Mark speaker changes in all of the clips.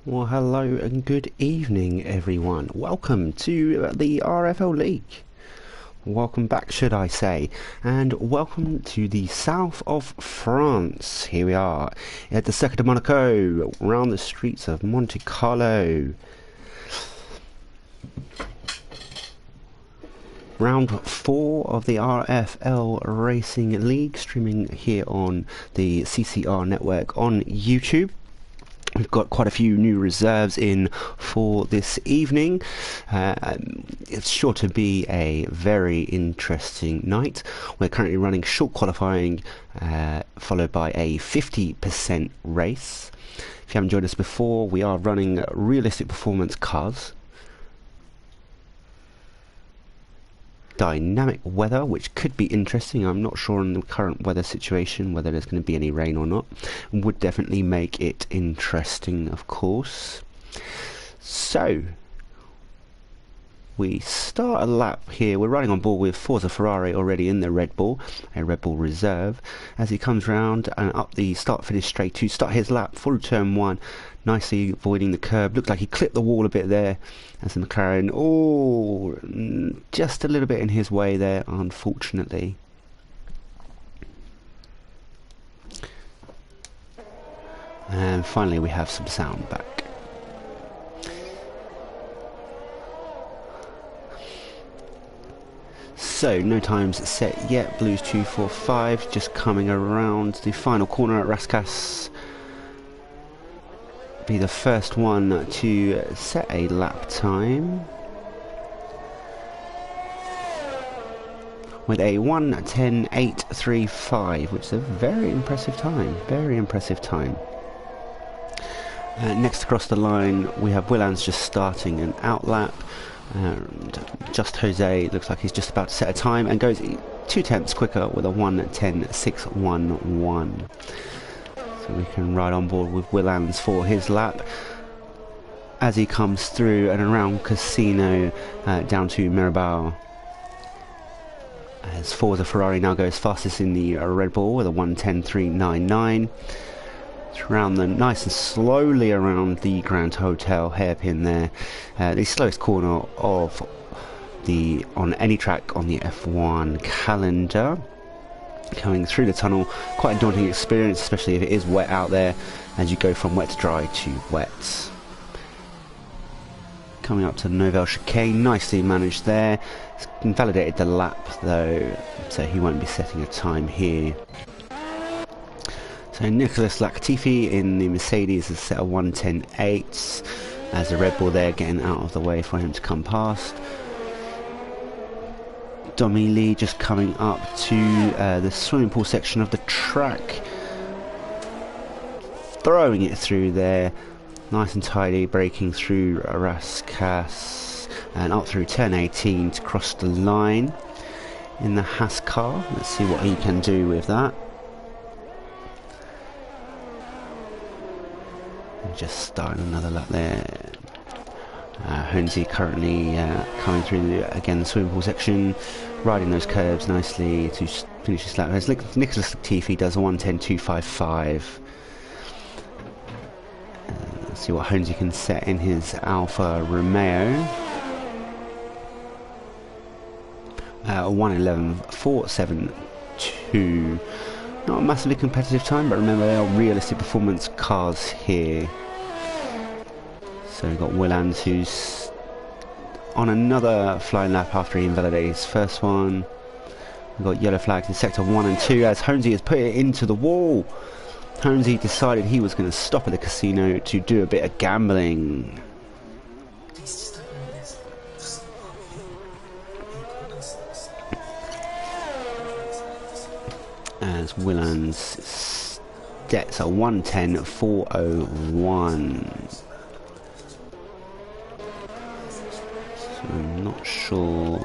Speaker 1: Well, hello and good evening, everyone. Welcome to the RFL League. Welcome back, should I say, and welcome to the south of France. Here we are at the Circuit de Monaco, around the streets of Monte Carlo. Round 4 of the RFL Racing League, streaming here on the CCR network on YouTube. We've got quite a few new reserves in for this evening. It's sure to be a very interesting night. We're currently running short qualifying, followed by a 50% race. If you haven't joined us before, we are running realistic performance cars. Dynamic weather, which could be interesting. I'm not sure on the current weather situation whether there's going to be any rain or not. Would definitely make it interesting, of course. So we start a lap here. We're running on board with Forza Ferrari already in the Red Bull, a Red Bull reserve, as he comes round and up the start finish straight to start his lap through turn 1, nicely avoiding the curb. Looked like he clipped the wall a bit there as the McLaren, just a little bit in his way there, unfortunately. And finally we have some sound back. So, no times set yet. Blues 245 just coming around the final corner at Rascasse. Be the first one to set a lap time with a 1:10.835, which is a very impressive time. Very impressive time. Next across the line we have Willans just starting an out lap. And Just Jose looks like he's just about to set a time and goes 2 tenths quicker with a 1:10.611. So we can ride on board with Willans for his lap as he comes through and around Casino down to Mirabal. As Forza Ferrari now goes fastest in the Red Bull with a 1:10.399. Around the nice and slowly around the Grand Hotel hairpin there, the slowest corner of on any track on the F1 calendar. Coming through the tunnel, quite a daunting experience, especially if it is wet out there as you go from wet to dry to wet. Coming up to the Nouvelle chicane, nicely managed there. It's invalidated the lap though, so he won't be setting a time here. So Nicholas Latifi in the Mercedes has set a 1:10.8 as the Red Bull there getting out of the way for him to come past. Domi Lee just coming up to the swimming pool section of the track, throwing it through there, nice and tidy, breaking through Rascasse and up through turn 18 to cross the line in the Haas car. Let's see what he can do with that. Just starting another lap there. Honesy currently coming through again the swimming pool section, riding those curves nicely to finish his lap. As Nicholas Latifi does a 1:10.255. Let's see what Honesy can set in his Alfa Romeo. 1:11.472. Not a massively competitive time, but remember they are realistic performance cars here. So we've got Willans who's on another flying lap after he invalidated his first one. We've got yellow flags in sector 1 and 2 as Honesy has put it into the wall. Honesy decided he was going to stop at the casino to do a bit of gambling. As Willans sets a 1:10.401. So I'm not sure.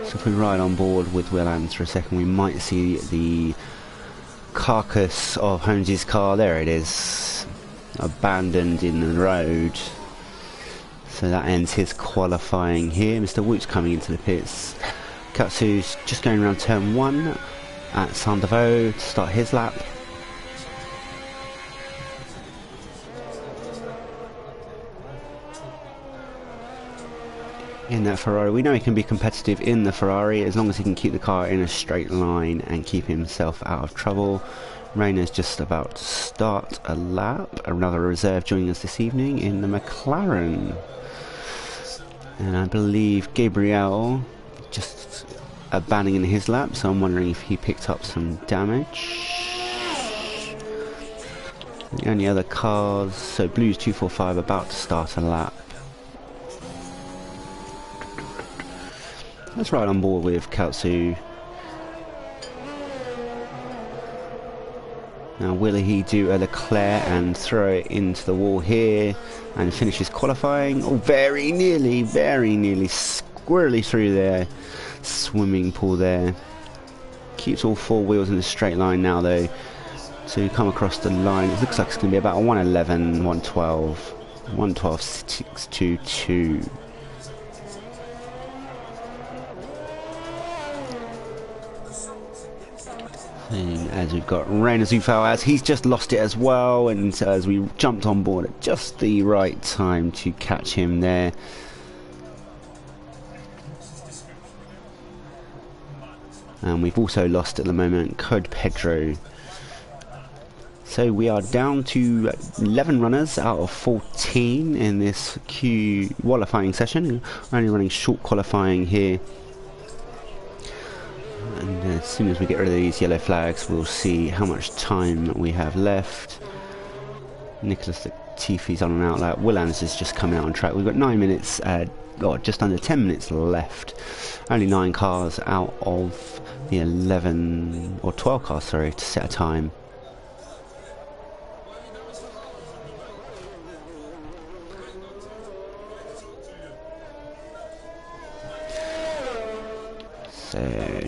Speaker 1: So if we ride on board with Willans for a second, we might see the carcass of Holmes's car. There it is, abandoned in the road. So that ends his qualifying here. Mr. Woot's coming into the pits. Katsu's just going around turn 1 at Saint-Deveau to start his lap. in that Ferrari. We know he can be competitive in the Ferrari as long as he can keep the car in a straight line and keep himself out of trouble. Rayner's just about to start a lap. Another reserve joining us this evening in the McLaren. And I believe Gabriel just abandoning his lap, so I'm wondering if he picked up some damage. The only other cars, so Blues 245 about to start a lap. Let's ride on board with Katsu. Now will he do a Leclerc and throw it into the wall here and finish his qualifying? Oh, very nearly squirrely through there. Swimming pool there. Keeps all four wheels in a straight line now though. To come across the line, it looks like it's going to be about a 111, 112, 112.622. And as we've got Rayner Zufau, as he's just lost it as well, and as we jumped on board at just the right time to catch him there. And we've also lost at the moment Code Pedro. So we are down to 11 runners out of 14 in this qualifying session. We're only running short qualifying here. And as soon as we get rid of these yellow flags, we'll see how much time we have left. Nicholas Latifi's on and out. Like Willans is just coming out on track. We've got 9 minutes, or just under 10 minutes left. Only 9 cars out of the 11 or 12 cars, sorry, to set a time. So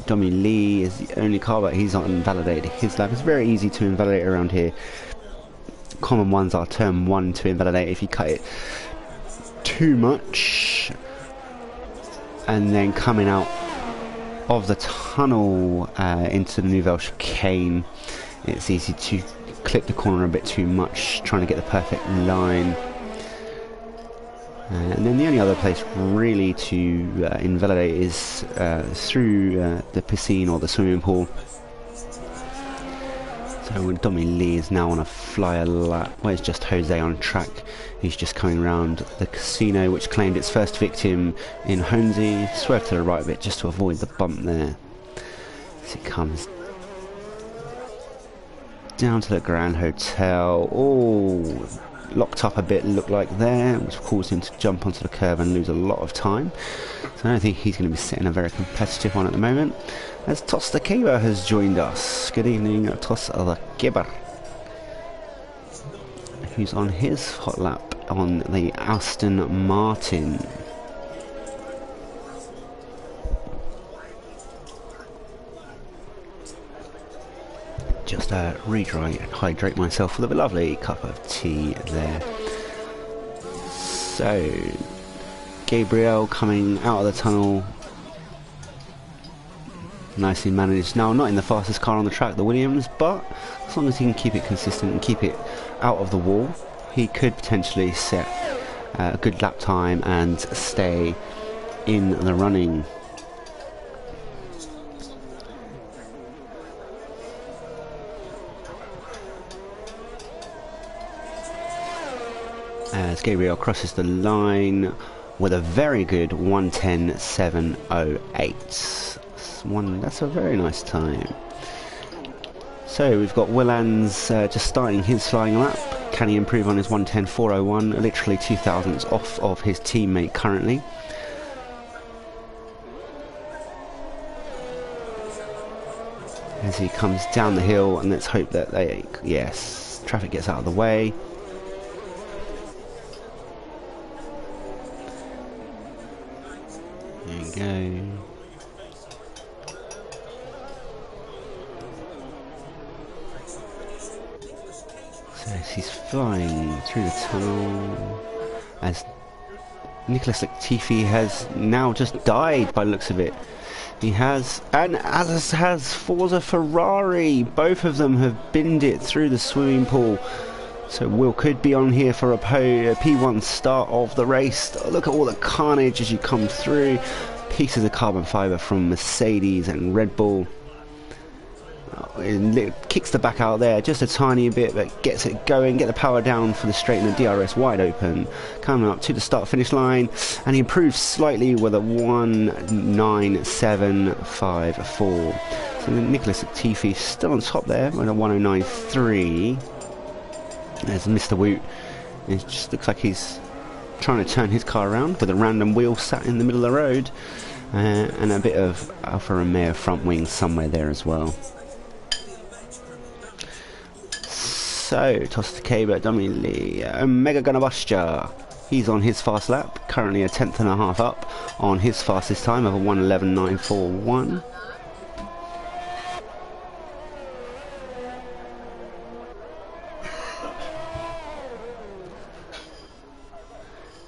Speaker 1: Domi Lee is the only car, but he's not invalidated his lap. It's very easy to invalidate around here. Common ones are turn 1 to invalidate if you cut it too much. And then coming out of the tunnel into the Nouvelle Chicane, it's easy to clip the corner a bit too much, trying to get the perfect line. And then the only other place really to invalidate is through the piscine or the swimming pool. So when Domi Lee is now on a flyer lap, where's just Jose on track? He's just coming around the casino, which claimed its first victim in Honzi. Swerved to the right a bit just to avoid the bump there. As it comes down to the Grand Hotel. Oh, locked up a bit, looked like there, which caused him to jump onto the curb and lose a lot of time. So I don't think he's going to be setting a very competitive one at the moment. As Tos the Keber has joined us. Good evening, Tos the Keber, who's on his hot lap on the Aston Martin. Just hydrate myself with a lovely cup of tea there. So Gabriel coming out of the tunnel, nicely managed. Now not in the fastest car on the track, the Williams, but as long as he can keep it consistent and keep it out of the wall, he could potentially set a good lap time and stay in the running. As Gabriel crosses the line with a very good 1:10.708. That's a very nice time. So we've got Willans just starting his flying lap. Can he improve on his 1:10.401? Literally 2 thousandths off of his teammate currently. As he comes down the hill, and let's hope that traffic gets out of the way. There we go. So he's flying through the tunnel as Nicholas Latifi has now just died by the looks of it. He has, and as has Forza Ferrari. Both of them have binned it through the swimming pool. So Will could be on here for a P1 start of the race. Look at all the carnage as you come through. Pieces of carbon fibre from Mercedes and Red Bull. It kicks the back out there just a tiny bit, but gets it going, get the power down for the straight and the DRS wide open. Coming up to the start finish line, and he improves slightly with a 19754. So Nicholas Latifi still on top there with a 1093. There's Mr. Woot. It just looks like he's trying to turn his car around with a random wheel sat in the middle of the road, and a bit of Alfa Romeo front wing somewhere there as well. So, Tosta Kaber, Domini Omega Gunabusha. He's on his fast lap, currently a 10.5 up on his fastest time of a 111.941.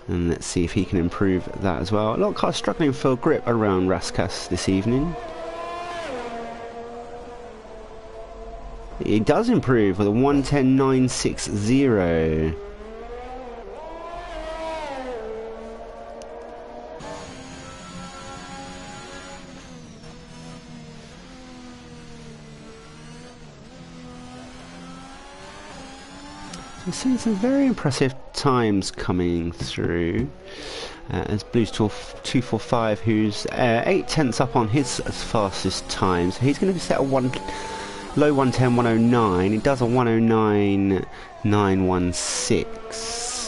Speaker 1: And let's see if he can improve that as well. A lot of cars struggling for grip around Raskas this evening. He does improve with a 110.960. We're seeing some very impressive times coming through. As Blues 245, who's 8 tenths up on his fastest time, so he's going to be set a low 110, 109. He does a 109.916.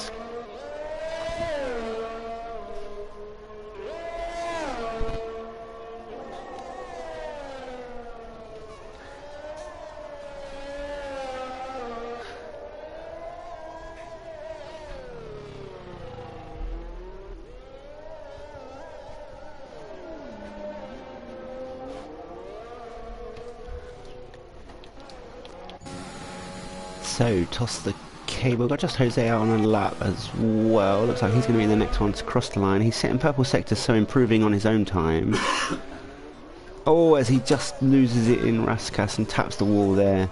Speaker 1: So, toss the cable. Got just Jose out on a lap as well. Looks like he's going to be the next one to cross the line. He's set in purple sector, so improving on his own time. Oh, as he just loses it in Raskas and taps the wall there.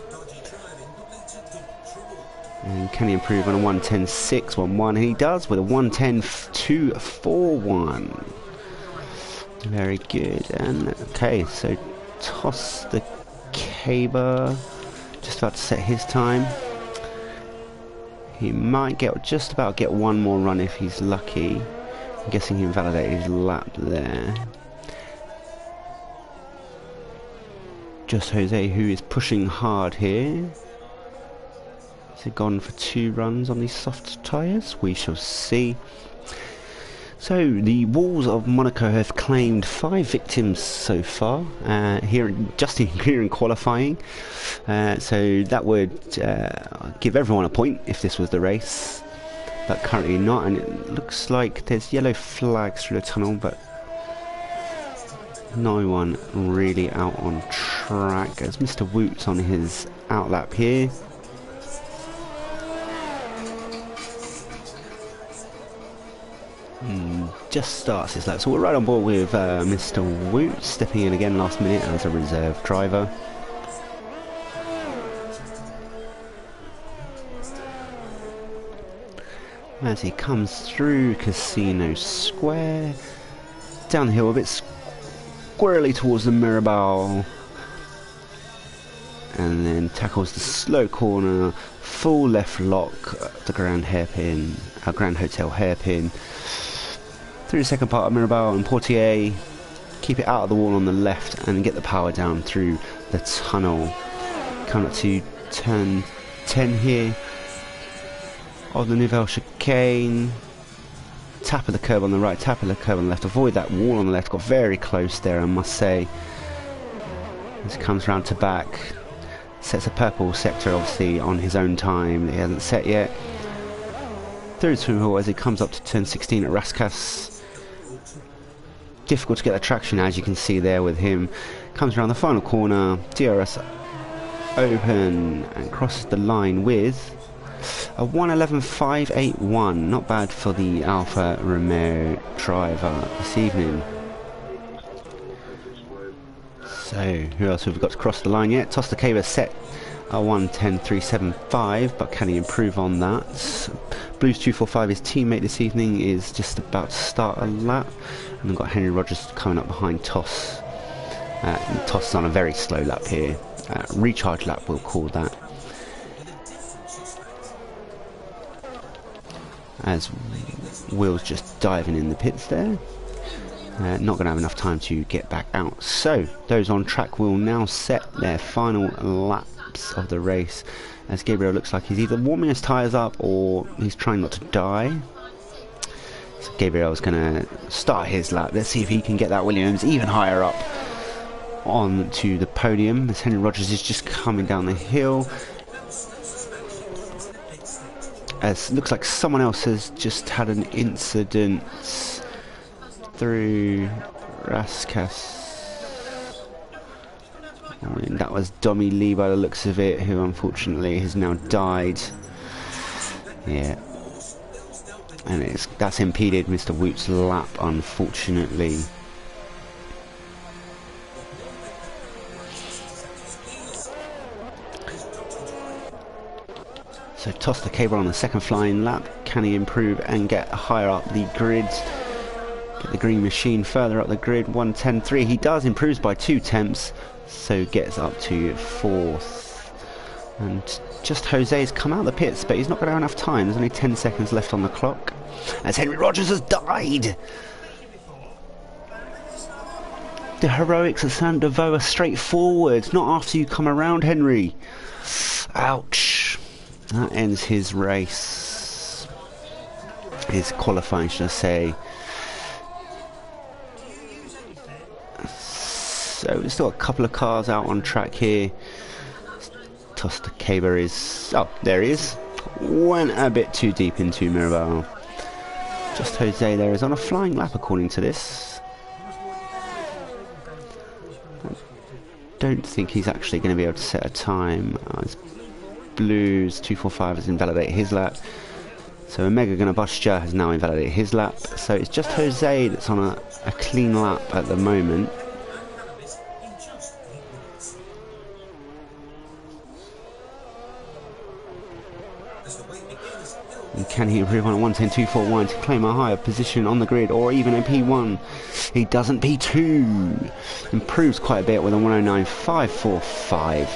Speaker 1: And can he improve on a 110.611? And he does with a 110.241. Very good. And okay, so toss the cable. Just about to set his time. He might just about get one more run if he's lucky. I'm guessing he invalidated his lap there. Just Jose, who is pushing hard here. Has he gone for 2 runs on these soft tyres? We shall see. So the walls of Monaco have claimed 5 victims so far here in qualifying. So that would give everyone a point if this was the race, but currently not. And it looks like there's yellow flags through the tunnel, but no one really out on track. As Mr. Woot's on his outlap here. Just starts his lap, so we're right on board with Mr. Woot, stepping in again last minute as a reserve driver. As he comes through Casino Square, down the hill a bit squirrely towards the Mirabelle, and then tackles the slow corner, full left lock, the Grand Hotel hairpin. Through the second part of Mirabelle and Portier, keep it out of the wall on the left and get the power down through the tunnel. Come up to turn 10 here of the Nouvelle Chicane. Tap of the curb on the right, tap of the curb on the left. Avoid that wall on the left, got very close there I must say. This comes round to back, sets a purple sector obviously on his own time that he hasn't set yet. Through the swim hole as he comes up to turn 16 at Raskas. Difficult to get the traction as you can see there with him. Comes around the final corner, DRS open and crosses the line with a 111.581. Not bad for the Alfa Romeo driver this evening. So who else have we got to cross the line yet? Tosta Kaber set a 1:10.375, but can he improve on that? Blues 245, his teammate this evening, is just about to start a lap, and we've got Henry Rogers coming up behind Toss. Toss is on a very slow lap here, recharge lap we'll call that, as Will's just diving in the pits there. Not going to have enough time to get back out. So those on track will now set their final laps of the race, as Gabriel looks like he's either warming his tyres up or he's trying not to die. So Gabriel's going to start his lap. Let's see if he can get that Williams even higher up onto the podium, as Henry Rogers is just coming down the hill. As looks like someone else has just had an incident through Raskas. And that was Domi Lee by the looks of it, who unfortunately has now died. Yeah. And that's impeded Mr. Woot's lap, unfortunately. So Toss the Caber on the second flying lap. Can he improve and get higher up the grid? Get the green machine further up the grid. 1:10.3. He does, improves by 2 tenths, so gets up to 4th. And just Jose's come out of the pits, but he's not going to have enough time. There's only 10 seconds left on the clock, as Henry Rogers has died. The heroics of Saint Devoux are straightforward. Not after you come around, Henry. Ouch. That ends his race. His qualifying, should I say. So we've still got a couple of cars out on track here. Toss the Caber is... oh, there he is. Went a bit too deep into Mirabal. Just Jose there is on a flying lap according to this. I don't think he's actually going to be able to set a time. Blues 245 has invalidated his lap. So Omega Gunabustia has now invalidated his lap. So it's just Jose that's on a clean lap at the moment. And can he improve on a 1:10.241 to claim a higher position on the grid, or even a P1? He doesn't. P2 improves quite a bit with a 1:09.545.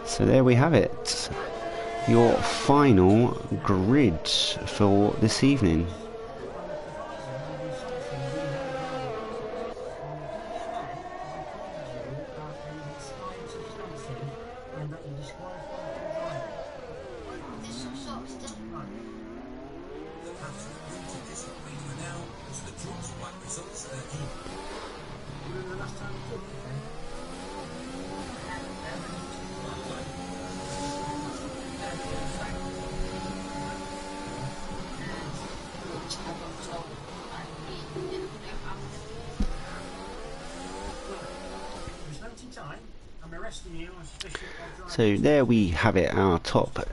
Speaker 1: So there we have it, your final grid for this evening. So there we have it, our top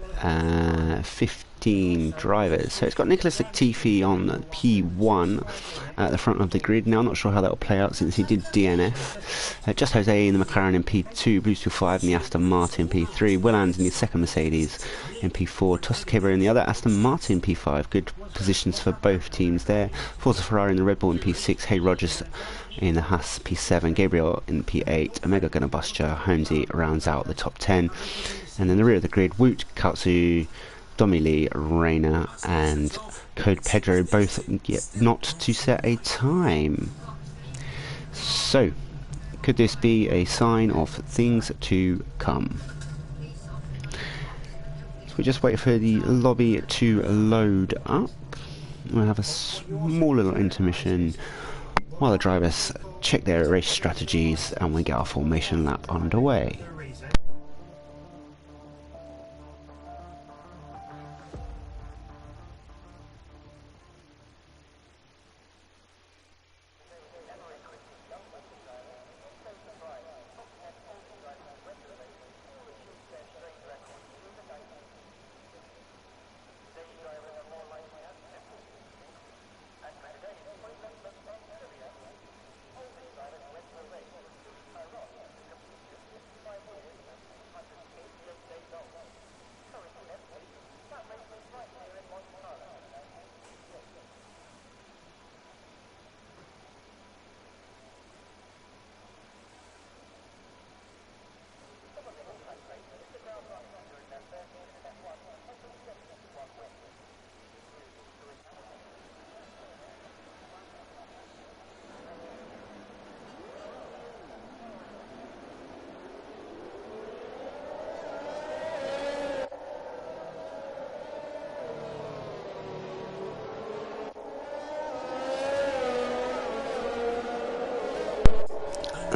Speaker 1: 15 drivers. So it's got Nicholas Latifi on P1 at the front of the grid. Now I'm not sure how that will play out since he did DNF. Just Jose in the McLaren in P2, Blues 245 in the Aston Martin P3, Willands in the second Mercedes in P4, Toss the Caber in the other Aston Martin P5. Good positions for both teams there. Forza Ferrari in the Red Bull in P6, Hay Rogers in the Haas P7, Gabriel in P8, Omega Gunabustia, Holmesy rounds out the top 10. And then the rear of the grid, Woot, Katsu, Domili, Reina and Code Pedro both yet not to set a time. So, could this be a sign of things to come? So we just wait for the lobby to load up. We'll have a small little intermission while the drivers check their race strategies and we get our formation lap underway.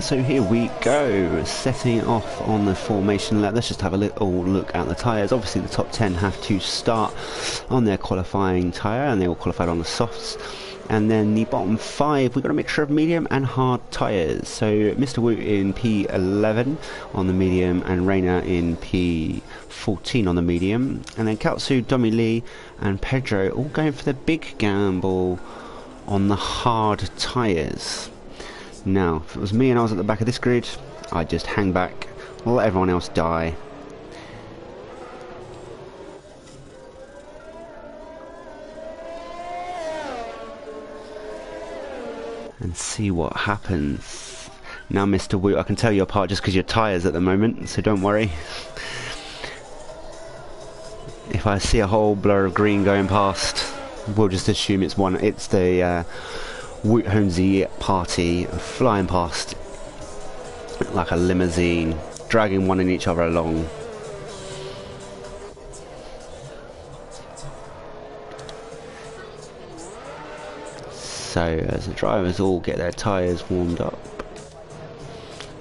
Speaker 1: So here we go, setting off on the formation lap. Let's just have a little look at the tyres. Obviously the top 10 have to start on their qualifying tyre, and they all qualified on the softs. And then the bottom 5, we've got a mixture of medium and hard tyres. So Mr. Wu in P11 on the medium, and Reina in P14 on the medium. And then Katsu, Domi Lee and Pedro all going for the big gamble on the hard tyres. Now, if it was me and I was at the back of this grid, I'd just hang back, let everyone else die. And see what happens. Now, Mr. Wu, I can tell you apart just because your tyres at the moment, so don't worry. If I see a whole blur of green going past, we'll just assume it's the Woot Honzi party flying past like a limousine, dragging one and each other along. So as the drivers all get their tyres warmed up,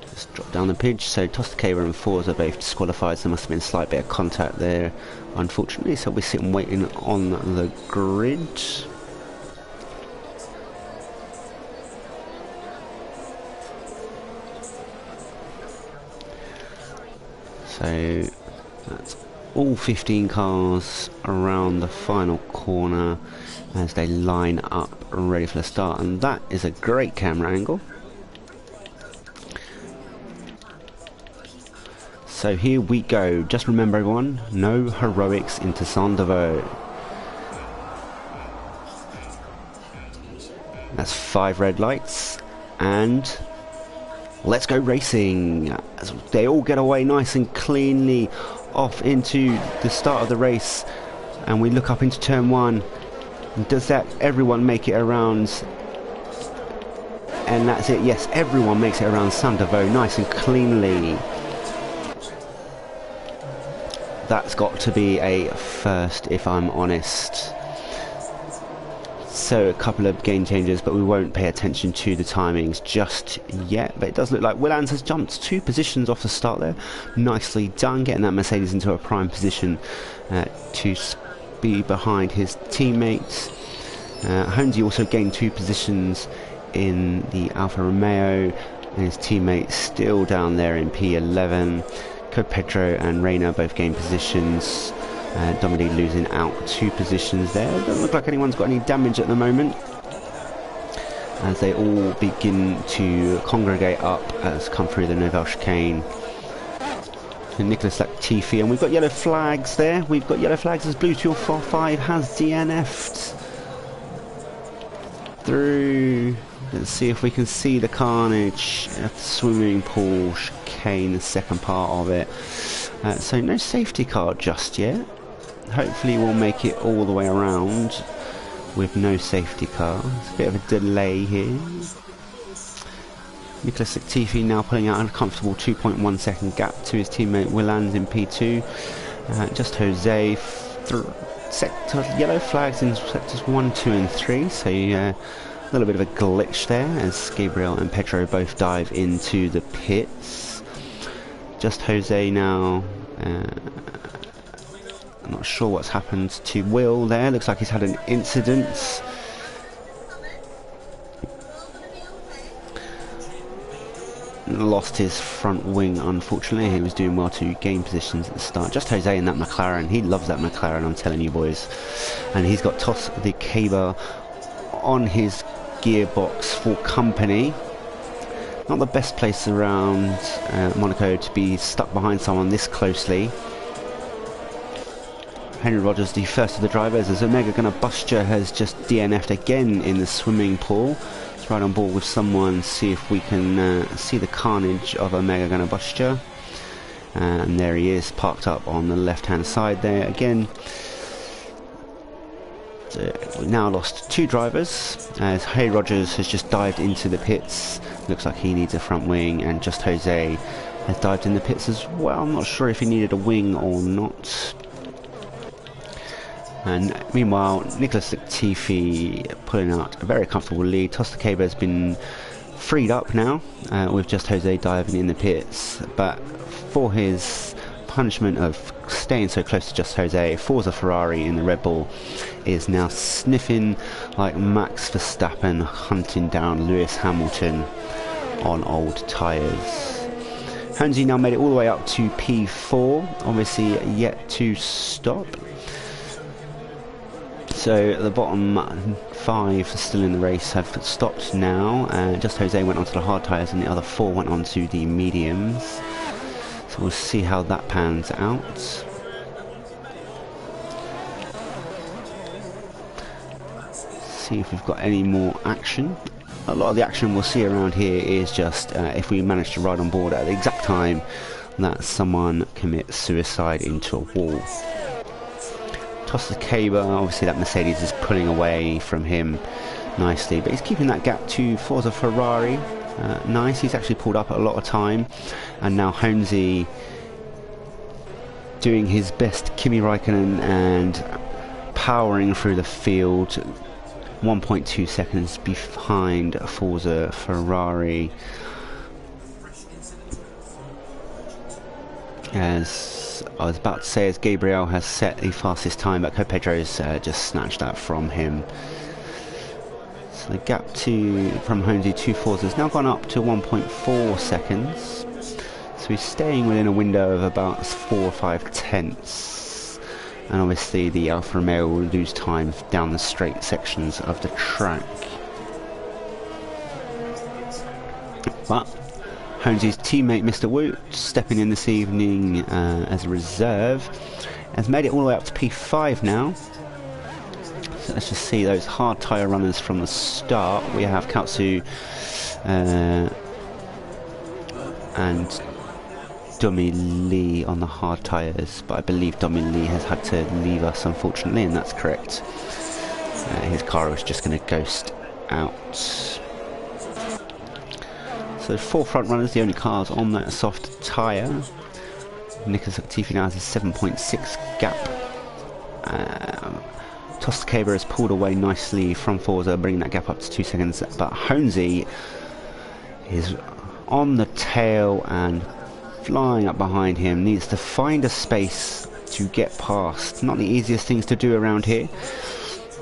Speaker 1: just drop down the pitch. So Tostakeva and Forza are both disqualified, so there must have been a slight bit of contact there, unfortunately. So we're sitting waiting on the grid. So that's all 15 cars around the final corner as they line up ready for the start, and that is a great camera angle. So here we go. Just remember everyone, no heroics into Saint-Devoux. That's 5 red lights, and let's go racing. As they all get away nice and cleanly off into the start of the race, and we look up into turn 1. Does that everyone make it around? And that's it. Yes, everyone makes it around Saint-Devoux nice and cleanly. That's got to be a first, if I'm honest. So a couple of game changes, but we won't pay attention to the timings just yet. But it does look like Willans has jumped 2 positions off the start there. Nicely done, getting that Mercedes into a prime position to be behind his teammates. Honzi also gained 2 positions in the Alfa Romeo, and his teammates still down there in P11. Pedro and Reina both gained positions. Dominique losing out 2 positions there. Doesn't look like anyone's got any damage at the moment, as they all begin to congregate up as come through the Nouvelle chicane. And Nicholas Latifi, and we've got yellow flags there. We've got yellow flags as Blue 245 has DNF'd through. Let's see if we can see the carnage at the swimming pool chicane, the second part of it. So no safety car just yet. Hopefully we'll make it all the way around with no safety car. It's a bit of a delay here. Nicholas Latifi now pulling out a comfortable 2.1 second gap to his teammate Willans in P2. Just Jose sector yellow flags in sectors 1, 2 and 3, so a little bit of a glitch there as Gabriel and Pedro both dive into the pits. Just Jose now, I'm not sure what's happened to Will there. Looks like he's had an incident. Lost his front wing, unfortunately. He was doing well to gain positions at the start. Just Jose in that McLaren. He loves that McLaren, I'm telling you boys. And he's got Toss the Caber on his gearbox for company. Not the best place around Monaco to be stuck behind someone this closely. Henry Rogers, the first of the drivers, as Omega Gunner Buster has just DNF'd again in the swimming pool. Let's ride on board with someone, see if we can see the carnage of Omega Gunner Buster. And there he is, parked up on the left-hand side there again. We now lost 2 drivers, as Hay Rogers has just dived into the pits. Looks like he needs a front wing, and Just Jose has dived in the pits as well. I'm not sure if he needed a wing or not. And meanwhile, Nicholas Latifi pulling out a very comfortable lead. Tostakeba has been freed up now with Just Jose diving in the pits, but for his punishment of staying so close to Just Jose, Forza Ferrari in the Red Bull is now sniffing like Max Verstappen hunting down Lewis Hamilton on old tyres. Honesy now made it all the way up to P4, obviously yet to stop. So the bottom 5 still in the race have stopped now. Just Jose went onto the hard tyres and the other 4 went onto the mediums. So we'll see how that pans out. See if we've got any more action. A lot of the action we'll see around here is just if we manage to ride on board at the exact time that someone commits suicide into a wall. Toss the cable, obviously that Mercedes is pulling away from him nicely, but he's keeping that gap to Forza Ferrari. Nice, he's actually pulled up a lot of time, and now Honesy doing his best Kimi Raikkonen and powering through the field, 1.2 seconds behind Forza Ferrari. As I was about to say, as Gabriel has set the fastest time, but Copedro's just snatched that from him. So the gap from Honesy to Forza has now gone up to 1.4 seconds. So he's staying within a window of about 4 or 5 tenths. And obviously the Alfa Romeo will lose time down the straight sections of the track. But Honesy's teammate Mr. Woot, stepping in this evening as a reserve, has made it all the way up to P5 now. So let's just see those hard tyre runners from the start. We have Katsu and Dummy Lee on the hard tyres, but I believe Dummy Lee has had to leave us, unfortunately, and that's correct. His car was just going to ghost out. So 4 front runners, the only cars on that soft tyre. Nicholas Latifi now has a 7.6 gap. Toscaba has pulled away nicely from Forza, bringing that gap up to 2 seconds, but Honesy is on the tail and flying up behind him, needs to find a space to get past. Not the easiest things to do around here.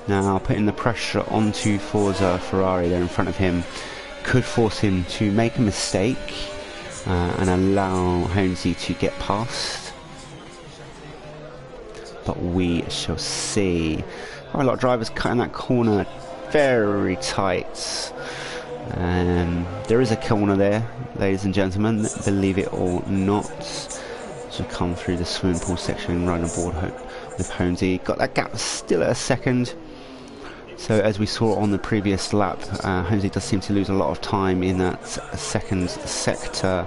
Speaker 1: Now putting the pressure onto Forza Ferrari there in front of him could force him to make a mistake and allow Honesy to get past, but we shall see. Quite a lot of drivers cutting that corner very tight. There is a corner there, ladies and gentlemen, believe it or not, to come through the swimming pool section right on board with Honesy. Got that gap still at a second. So as we saw on the previous lap, Honesy does seem to lose a lot of time in that second sector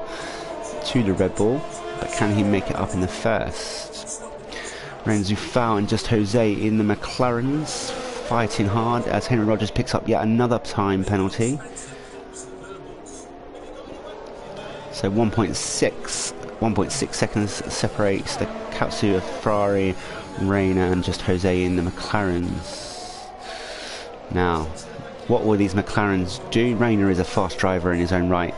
Speaker 1: to the Red Bull, but can he make it up in the first? Renzo Fau and Just Jose in the McLarens, fighting hard as Henry Rogers picks up yet another time penalty. So 1.6 seconds separates the Katsu of Ferrari, Reina and Just Jose in the McLarens. Now, what will these McLarens do? Reina is a fast driver in his own right.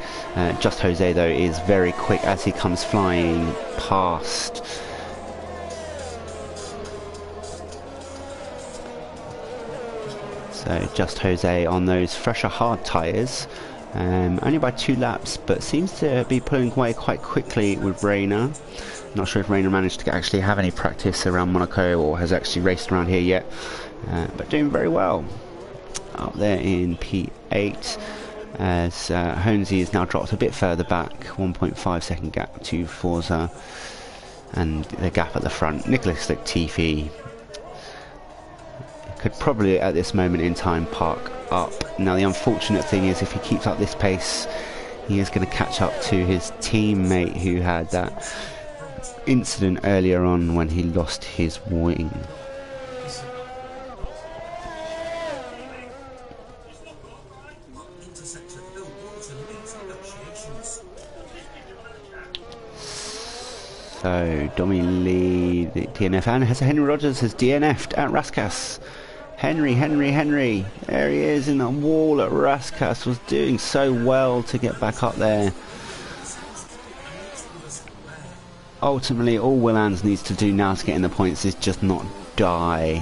Speaker 1: Just Jose, though, is very quick as he comes flying past. So Just Jose on those fresher hard tyres, only by 2 laps, but seems to be pulling away quite quickly with Reina. Not sure if Reina managed to actually have any practice around Monaco or has actually raced around here yet, but doing very well. Up there in P8 as Honesy is now dropped a bit further back, 1.5 second gap to Forza, and the gap at the front. Nicholas Latifi could probably at this moment in time park up. Now the unfortunate thing is if he keeps up this pace, he is going to catch up to his teammate who had that incident earlier on when he lost his wing. So Domi Lee, the DNF, and Henry Rogers has DNF'd at Raskas Henry. There he is in the wall at Raskas. Was doing so well to get back up there. Ultimately, all Williams needs to do now to get in the points is just not die.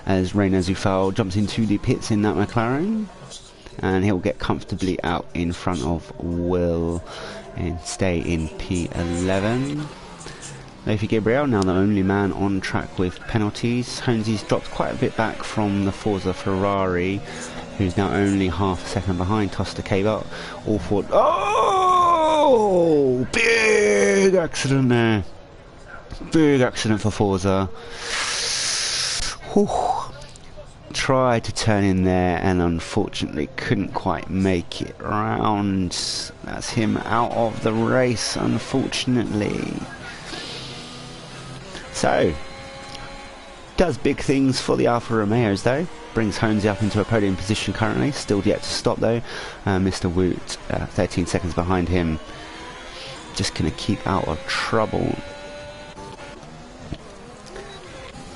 Speaker 1: As Reina Zufal jumps into the pits in that McLaren, and he'll get comfortably out in front of Will and stay in P11. Leify Gabriel, now the only man on track with penalties. Honesy's dropped quite a bit back from the Forza Ferrari, who's now only half a second behind Tosta Caber. All for... Oh! Big accident there. Big accident for Forza. Whew. Tried to turn in there and unfortunately couldn't quite make it round. That's him out of the race, unfortunately. So, does big things for the Alfa Romeos though. Brings Honesy up into a podium position currently. Still yet to stop though. Mr. Woot, 13 seconds behind him. Just going to keep out of trouble.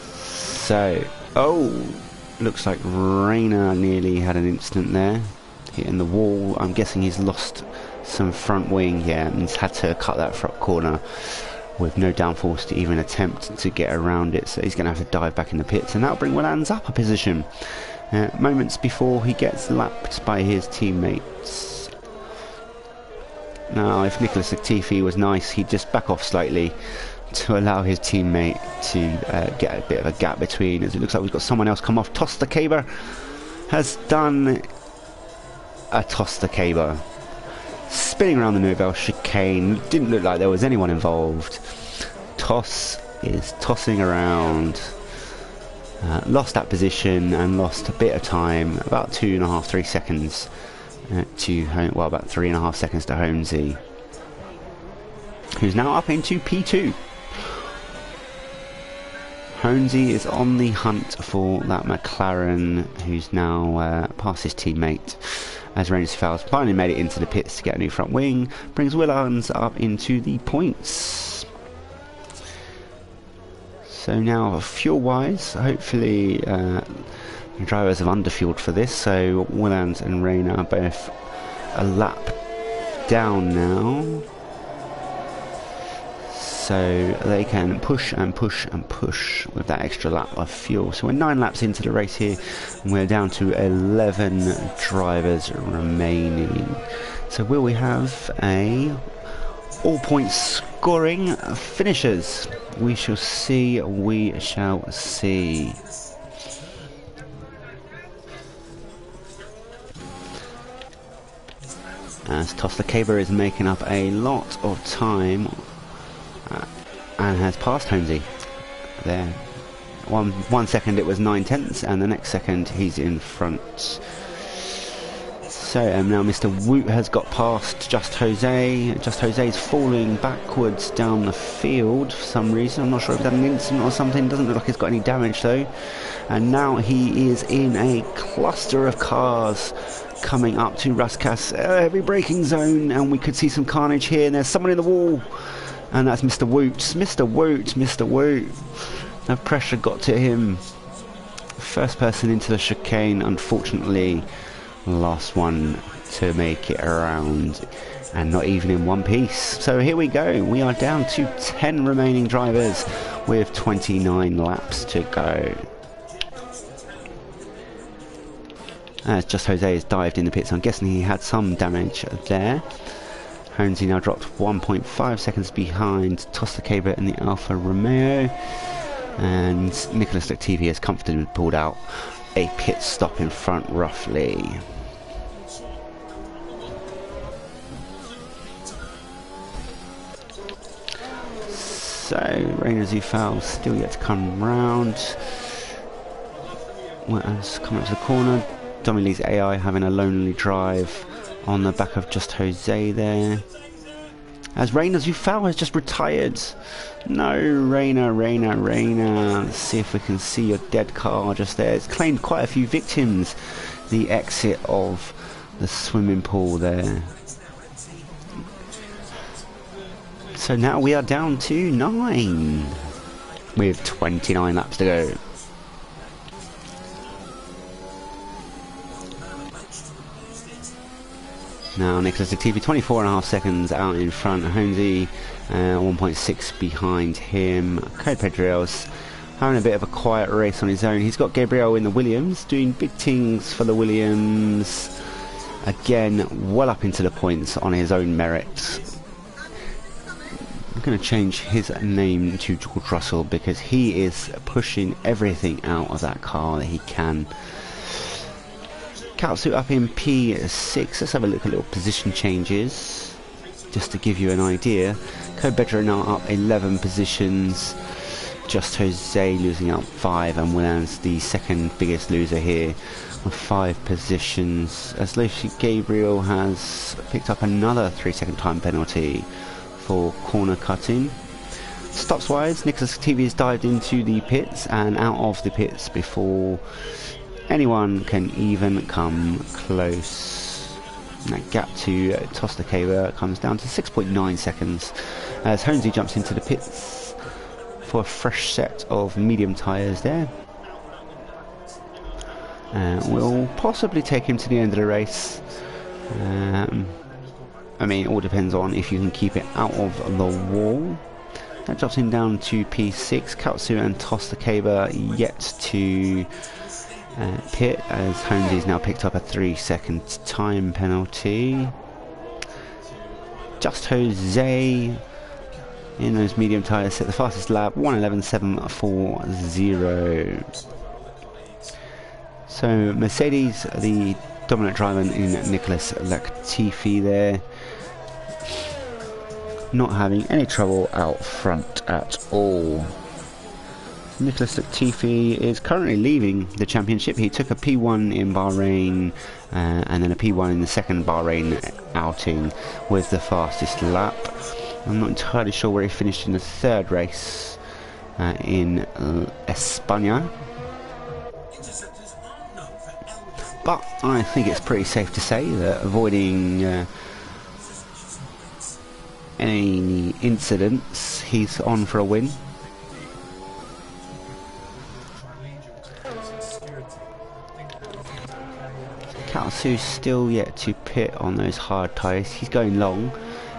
Speaker 1: So, oh, looks like Reina nearly had an incident there. Hitting the wall. I'm guessing he's lost some front wing. Yeah, and he's had to cut that front corner with no downforce to even attempt to get around it, so he's going to have to dive back in the pits, and that'll bring Williams up a position moments before he gets lapped by his teammates. Now if Nicholas Latifi was nice, he'd just back off slightly to allow his teammate to get a bit of a gap between, as it looks like we've got someone else come off. Tosta Caber has done a Tosta Caber. Spinning around the Nouvelle chicane, didn't look like there was anyone involved. Toss is tossing around. Lost that position and lost a bit of time, about 2.5–3 seconds well, about 3.5 seconds to Honesy, who's now up into P2. Honesy is on the hunt for that McLaren, who's now past his teammate. As Reina Zufal finally made it into the pits to get a new front wing, brings Williams up into the points. So now, fuel-wise, hopefully the drivers have underfueled for this, so Williams and Reina are both a lap down now. So they can push and push and push with that extra lap of fuel. So we're 9 laps into the race here, and we're down to 11 drivers remaining. So will we have a all points scoring finishers? We shall see, we shall see. As Tosta Caber is making up a lot of time and has passed Honesy there. One second it was 9/10, and the next second he's in front. So now Mr. Woot has got past Just Jose. Just Jose's falling backwards down the field for some reason. I'm not sure if that had an incident or something. Doesn't look like he's got any damage though. And now he is in a cluster of cars coming up to Raskas. Heavy braking zone, and we could see some carnage here. And there's someone in the wall. And that's Mr. Woot. Mr. Woot. Mr. Woot. The pressure got to him. First person into the chicane, unfortunately. Last one to make it around. And not even in one piece. So here we go. We are down to 10 remaining drivers with 29 laps to go. As Just Jose has dived in the pits, I'm guessing he had some damage there. Honesy now dropped 1.5 seconds behind Tosta Caber in the Alfa Romeo, and Nicholas Latifi has comfortably pulled out a pit stop in front roughly. So Reina Zufal still yet to come round. Let's come up to the corner. Domilee's AI having a lonely drive on the back of Just Jose there. As Reina Zufal has just retired. No, Reina. Let's see if we can see your dead car just there. It's claimed quite a few victims, the exit of the swimming pool there. So now we are down to 9 with 29 laps to go. Now Nicholas Latifi 24.5 seconds out in front. Honesy 1.6 behind him. Code Pedro's having a bit of a quiet race on his own. He's got Gabriel in the Williams, doing big things for the Williams. Again, well up into the points on his own merit. I'm going to change his name to George Russell because he is pushing everything out of that car that he can. Katsu up in P6. Let's have a look at little position changes just to give you an idea. Code Bedro now up 11 positions. Just Jose losing out 5, and Williams the second biggest loser here with 5 positions, as Lucy Gabriel has picked up another 3-second time penalty for corner cutting. Stops wise, Nicholas TV has dived into the pits and out of the pits before anyone can even come close. And that gap to Tosta Cava comes down to 6.9 seconds as Honesy jumps into the pits for a fresh set of medium tyres there. We'll possibly take him to the end of the race. I mean, it all depends on if you can keep it out of the wall. That drops him down to P6. Katsu and Tosta Cava yet to pit, as Honesy's now picked up a 3-second time penalty. Just Jose in those medium tyres set the fastest lap, 1:11.740. So Mercedes, the dominant driver in Nicholas Latifi there, not having any trouble out front at all. Nicholas Latifi is currently leaving the championship. He took a P1 in Bahrain and then a P1 in the second Bahrain outing with the fastest lap. I'm not entirely sure where he finished in the third race in España, but I think it's pretty safe to say that avoiding any incidents, he's on for a win. Katsu's still yet to pit on those hard tyres. He's going long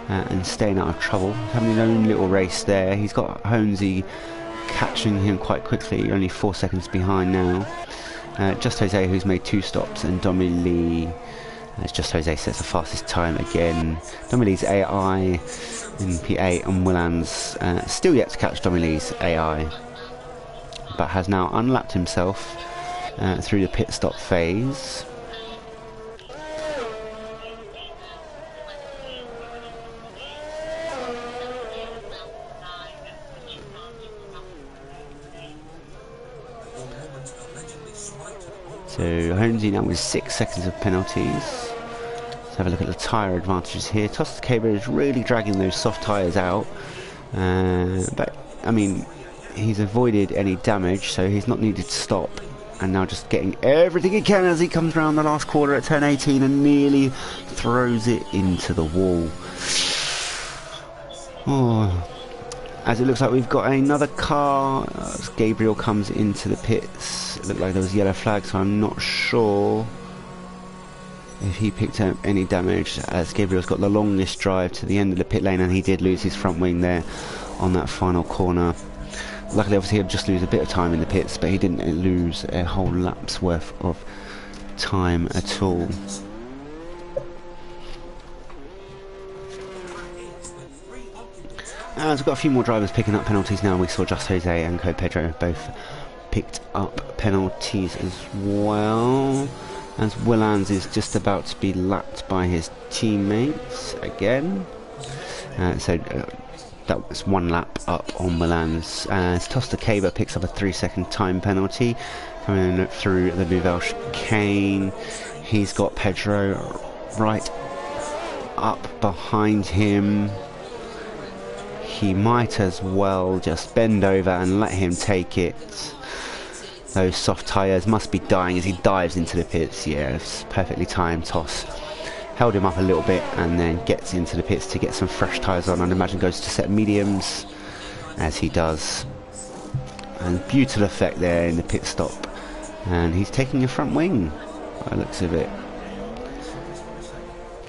Speaker 1: and staying out of trouble. He's having his own little race there. He's got Honesy catching him quite quickly, only 4 seconds behind now. Just Jose, who's made 2 stops, and Domi Lee, as Just Jose sets the fastest time again. Domi Lee's AI in P8, and Williams still yet to catch Domi Lee's AI, but has now unlapped himself through the pit stop phase. So Honesy now with 6 seconds of penalties. Let's have a look at the tyre advantages here. Tosta Cava is really dragging those soft tyres out, but I mean, he's avoided any damage, so he's not needed to stop, and now just getting everything he can as he comes around the last corner at turn 18 and nearly throws it into the wall. Oh, as it looks like we've got another car as Gabriel comes into the pits. It looked like there was a yellow flag, so I'm not sure if he picked up any damage, as Gabriel's got the longest drive to the end of the pit lane, and he did lose his front wing there on that final corner. Luckily, obviously, he'd just lose a bit of time in the pits, but he didn't lose a whole lap's worth of time at all. As we've got a few more drivers picking up penalties now. We saw Just Jose and Code Pedro both picked up penalties as well, as Williams is just about to be lapped by his teammates again. That was 1 lap up on Williams, as Tosta Cava picks up a 3-second time penalty coming through the Nouvelle chicane. He's got Pedro right up behind him. He might as well just bend over and let him take it. Those soft tyres must be dying as he dives into the pits. Yeah, it's perfectly timed toss. Held him up a little bit and then gets into the pits to get some fresh tyres on, and imagine goes to set mediums, as he does. And beautiful effect there in the pit stop. And he's taking a front wing by the looks of it.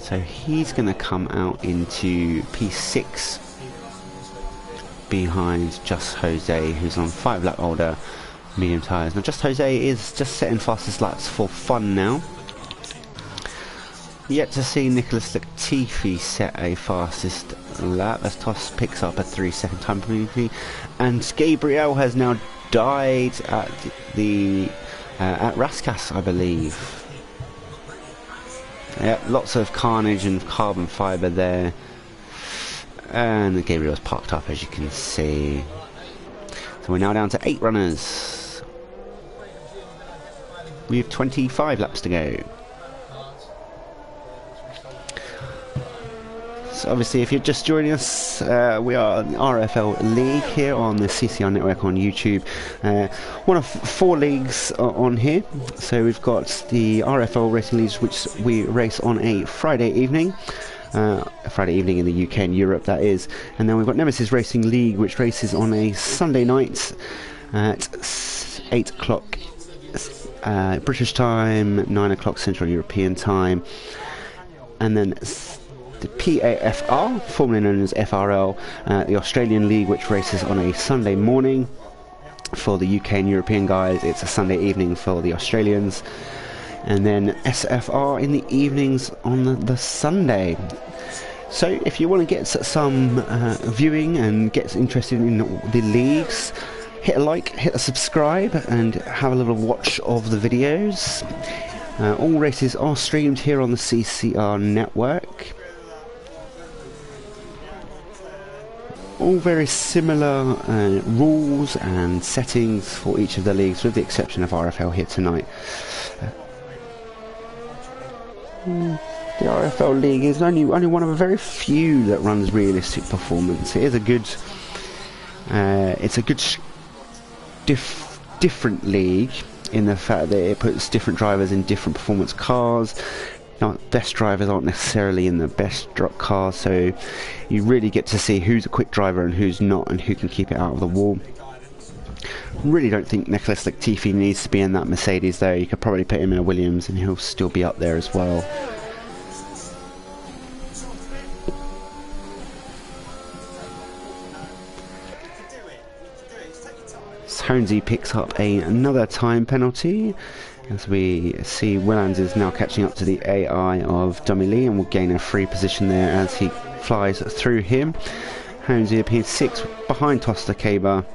Speaker 1: So he's going to come out into P6 behind Just Jose, who's on 5 lap older medium tyres. Now Just Jose is just setting fastest laps for fun now. Yet to see Nicholas Latifi set a fastest lap as Toss picks up a 3-second time penalty, and Gabriel has now died at the at Raskas, I believe. Yeah, lots of carnage and carbon fibre there, and Gabriel's parked up, as you can see. So we're now down to 8 runners. We have 25 laps to go. So obviously, if you're just joining us, we are the RFL League here on the CCR network on YouTube. One of 4 leagues on here. So we've got the RFL Racing Leagues, which we race on a Friday evening. Friday evening in the UK and Europe, that is. And then we've got Nemesis Racing League, which races on a Sunday night at 8 o'clock British time, 9 o'clock Central European time. And then the PAFR, formerly known as FRL, the Australian League, which races on a Sunday morning for the UK and European guys. It's a Sunday evening for the Australians. And then SFR in the evenings on the Sunday. So if you want to get some viewing and get interested in the leagues, hit a like, hit a subscribe, and have a little watch of the videos. All races are streamed here on the CCR network. All very similar rules and settings for each of the leagues, with the exception of RFL here tonight. The RFL League is only one of a very few that runs realistic performance. It is a good, it's a good different league in the fact that it puts different drivers in different performance cars. Now, best drivers aren't necessarily in the best cars, so you really get to see who's a quick driver and who's not, and who can keep it out of the wall. Really don't think Nicholas Latifi needs to be in that Mercedes, though. You could probably put him in a Williams and he'll still be up there as well. Honesy picks up another time penalty, as we see Willands is now catching up to the AI of Dummy Lee and will gain a free position there as he flies through him. Honesy appears 6 behind Tosta Kaber.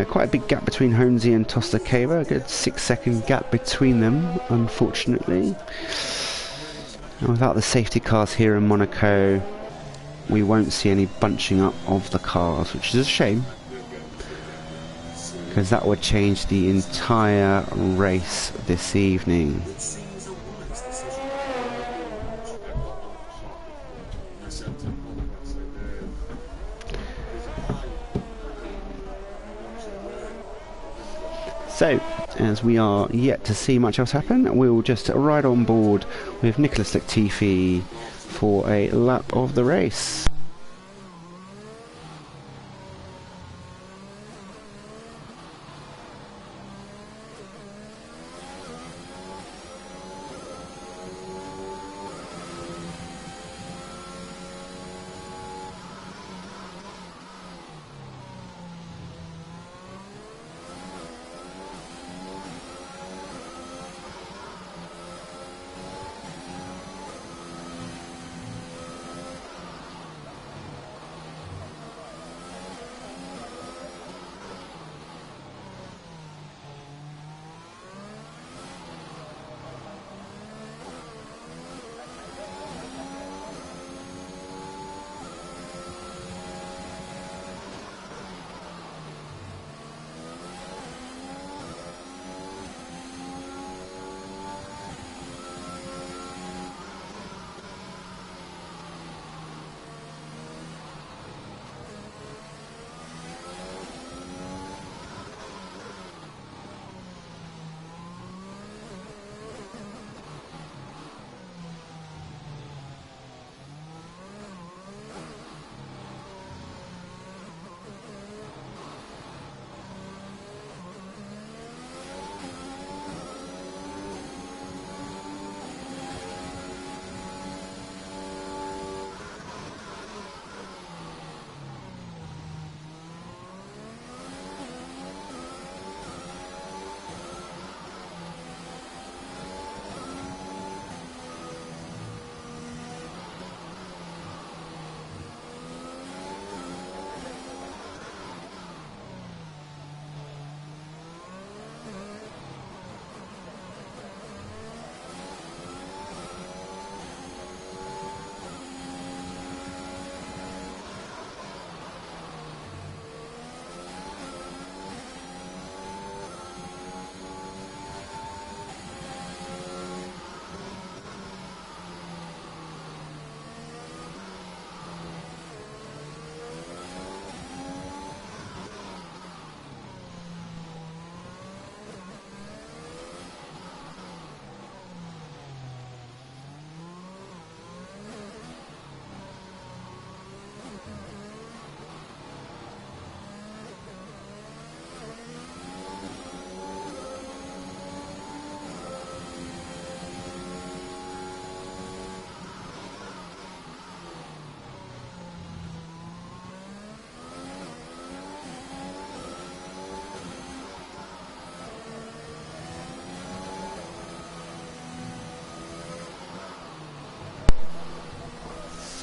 Speaker 1: Quite a big gap between Honesy and Tosta Kaber, a good 6-second gap between them, unfortunately. And without the safety cars here in Monaco, we won't see any bunching up of the cars, which is a shame, because that would change the entire race this evening. So, as we are yet to see much else happen, we'll just ride on board with Nicholas Latifi for a lap of the race.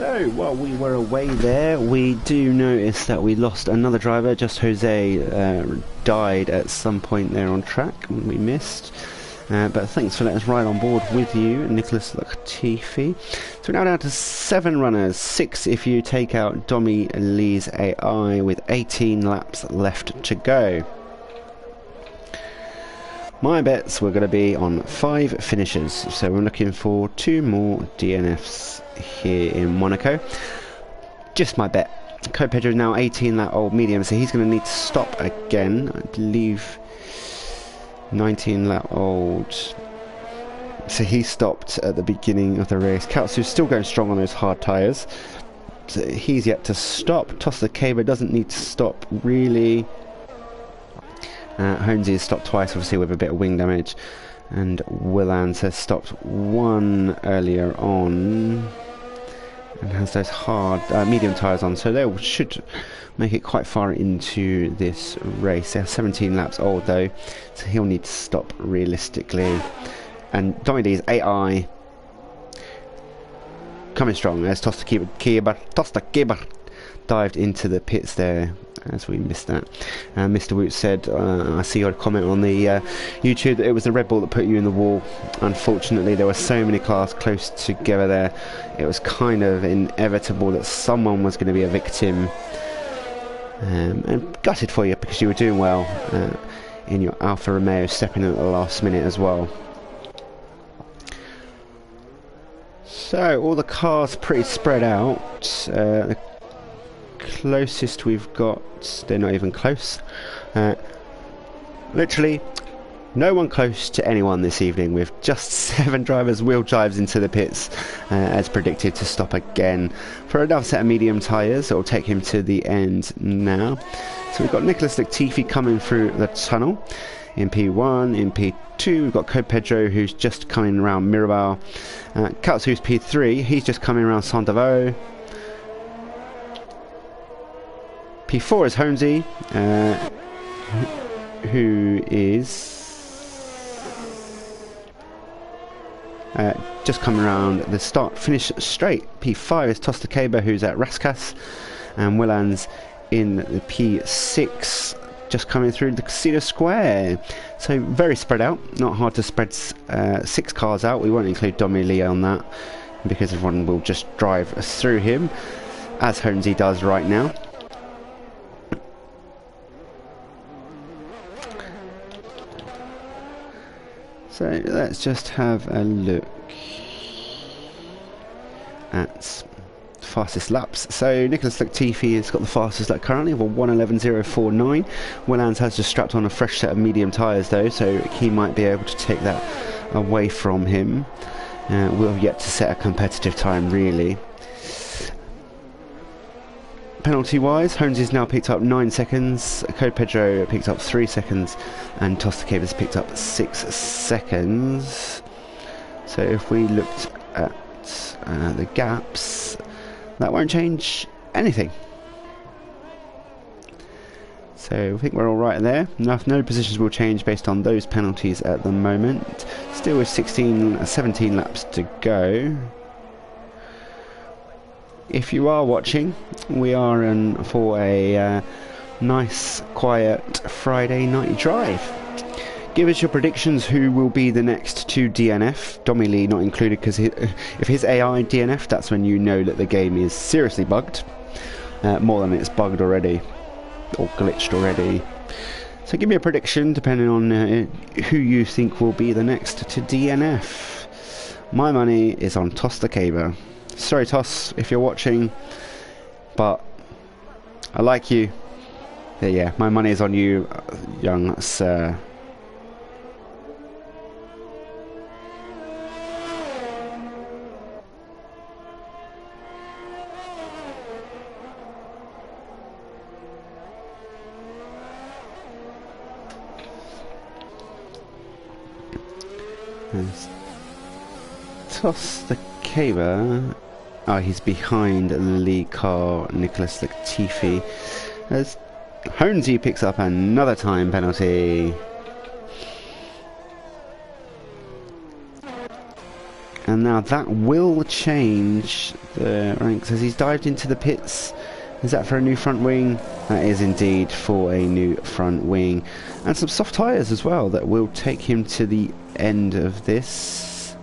Speaker 1: So, while we were away there, we do notice that we lost another driver. Just Jose died at some point there on track, and we missed. But thanks for letting us ride on board with you, Nicholas Latifi. So we're now down to 7 runners, 6 if you take out Domi Lee's AI, with 18 laps left to go. My bets were going to be on 5 finishers, so we're looking for 2 more DNFs here in Monaco. Just my bet. Co-Pedro is now 18 lap old medium, so he's going to need to stop again. I believe 19 lap old. So he stopped at the beginning of the race. Katsu's still going strong on those hard tyres. So he's yet to stop. Toss the Caber doesn't need to stop really. Holmesy has stopped twice, obviously with a bit of wing damage, and Willans has stopped 1 earlier on and has those hard medium tyres on, so they should make it quite far into this race. They're 17 laps old though, so he'll need to stop realistically. And Domide's AI coming strong as Tosta Keber dived into the pits there, as we missed that. Mr. Woot said, I see your comment on the YouTube, that it was the Red Bull that put you in the wall. Unfortunately, there were so many cars close together there, it was kind of inevitable that someone was going to be a victim. And gutted for you, because you were doing well in your Alfa Romeo, stepping in at the last minute as well. So all the cars pretty spread out. The closest we've got, they're not even close. Literally no one close to anyone this evening, with just 7 drivers wheel drives into the pits as predicted to stop again for another set of medium tyres. It will take him to the end now. So we've got Nicholas Latifi coming through the tunnel in P1. In P2 we've got Co-Pedro, who's just coming around Mirabal. Katsu's P3, he's just coming around Sandovo. P4 is Holmesy, who is just coming around the start finish straight. P5 is Tosta Keber, who's at Raskas, and Willans in the P6, just coming through the Casino Square. So very spread out, not hard to spread 6 cars out. We won't include Domi Lee on that, because everyone will just drive through him, as Holmesy does right now. So let's just have a look at fastest laps. So Nicholas Latifi has got the fastest lap currently of a 1:11.049. Willans has just strapped on a fresh set of medium tyres though, so he might be able to take that away from him. We'll have yet to set a competitive time really. Penalty wise, Holmes has now picked up 9 seconds, Co-Pedro picked up 3 seconds, and Tosta Keber's picked up 6 seconds. So if we looked at the gaps, that won't change anything. So I think we're alright there. No positions will change based on those penalties at the moment. Still with 17 laps to go. If you are watching, we are in for a nice, quiet Friday night drive. Give us your predictions who will be the next to DNF. Domi Lee not included, because if his AI DNF, that's when you know that the game is seriously bugged. More than it's bugged already, or glitched already. So give me a prediction depending on who you think will be the next to DNF. My money is on Tosta Keber. Sorry Toss, if you're watching, but I like you. Yeah, my money is on you, young sir. Tosta Keber. Oh, he's behind the lead car, Nicholas Latifi, as Holmesy picks up another time penalty. And now that will change the ranks as he's dived into the pits. Is that for a new front wing? That is indeed for a new front wing. And some soft tyres as well that will take him to the end of this.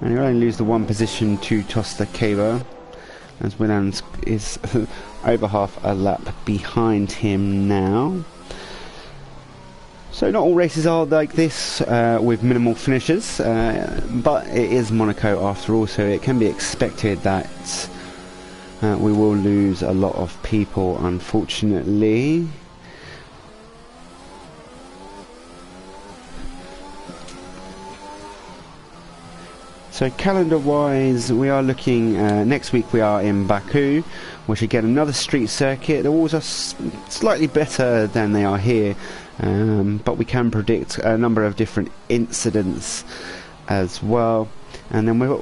Speaker 1: And he'll only lose the one position to Tosta Caba, as Williams is over half a lap behind him now. So not all races are like this with minimal finishes, but it is Monaco after all, so it can be expected that we will lose a lot of people, unfortunately. So calendar wise, we are looking next week we are in Baku, which again another street circuit. The walls are slightly better than they are here, but we can predict a number of different incidents as well. And then we're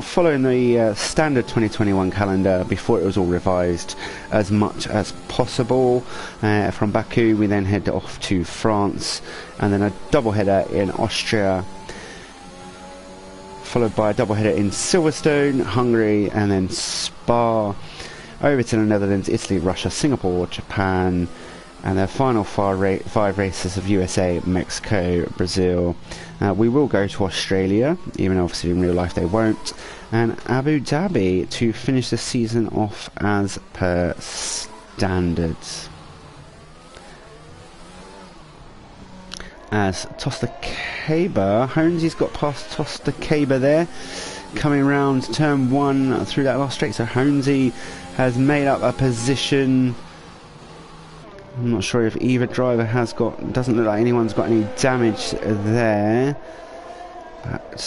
Speaker 1: following the standard 2021 calendar before it was all revised as much as possible. From Baku we then head off to France, and then a double header in Austria, followed by a double header in Silverstone, Hungary, and then Spa, over to the Netherlands, Italy, Russia, Singapore, Japan, and their final 5 races of USA, Mexico, Brazil. We will go to Australia, even though obviously in real life they won't, and Abu Dhabi to finish the season off as per standards. As Tosta Caba, Honesy's got past Tosta Caba there, coming around turn 1 through that last straight. So Honesy has made up a position. I'm not sure if either driver has got, doesn't look like anyone's got any damage there. But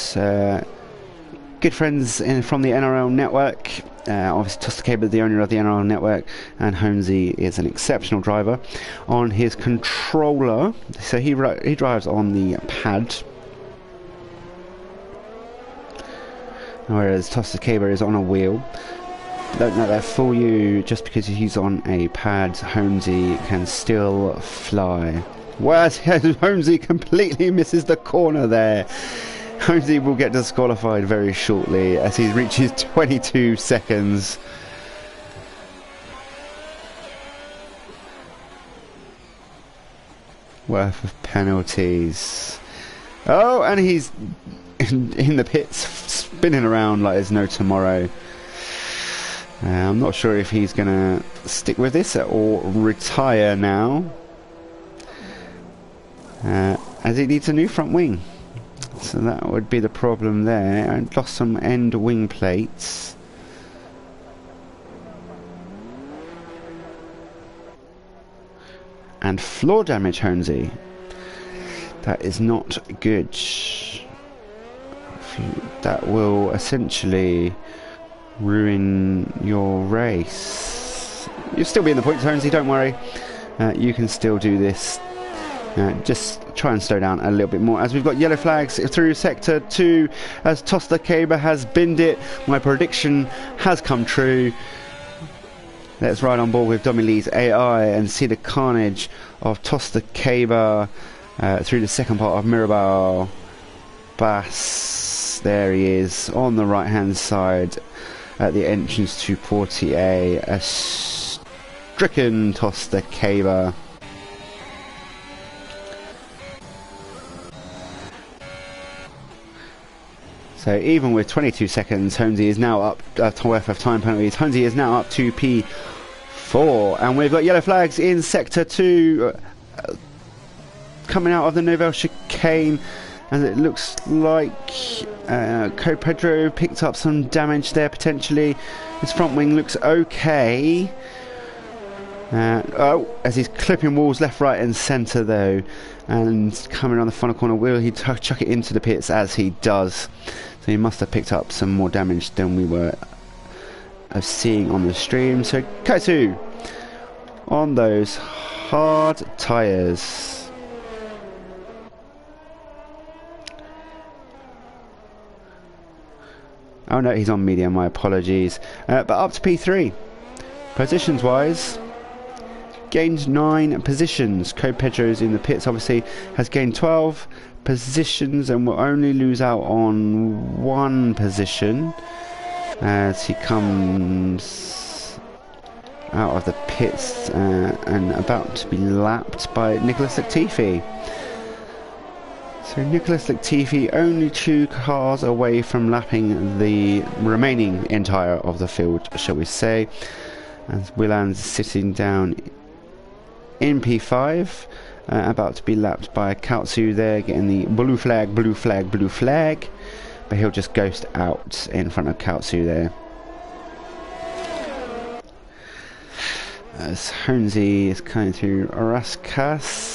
Speaker 1: good friends from the NRL network. Obviously Tosta Caba, the owner of the NRL network, and Honesy is an exceptional driver on his controller. So he drives on the pad, whereas Tosta Caba is on a wheel. Don't let that fool you. Just because he's on a pad, Honesy can still fly. Whereas Honesy completely misses the corner there. Honesy will get disqualified very shortly as he reaches 22 seconds. Worth of penalties. Oh, and he's in the pits, spinning around like there's no tomorrow. I'm not sure if he's going to stick with this or retire now, as he needs a new front wing. So that would be the problem there. I lost some end wing plates. And floor damage, Honesy. That is not good. That will essentially ruin your race. You'll still be in the points, Honesy, don't worry. You can still do this. Just try and slow down a little bit more as we've got yellow flags through sector 2 as Tosta Caba has binned it. My prediction has come true. Let's ride on board with Domilee's AI and see the carnage of Tosta Caba through the second part of Mirabal Bass. There he is on the right hand side at the entrance to Portier. A stricken Tosta Caba. So even with 22 seconds, Honesy is now up worth of time penalties. Honesy is now up to P4, and we've got yellow flags in sector 2 coming out of the Nouvelle chicane, and it looks like Pedro picked up some damage there potentially. His front wing looks okay. As he's clipping walls left, right and centre though, and coming around the final corner, will he chuck it into the pits? As he does. So he must have picked up some more damage than we were seeing on the stream. So Kaitu on those hard tyres. Oh no, he's on medium, my apologies. But up to P3. Positions wise, gained 9 positions. Code Pedro's in the pits, obviously, has gained 12 positions and will only lose out on 1 position as he comes out of the pits and about to be lapped by Nicholas Latifi. So Nicholas Latifi only 2 cars away from lapping the remaining entire of the field, shall we say, as Willan's sitting down in P5, about to be lapped by Kautsu there, getting the blue flag, blue flag, blue flag, but he'll just ghost out in front of Kautsu there. As Honzi is coming through Raskas.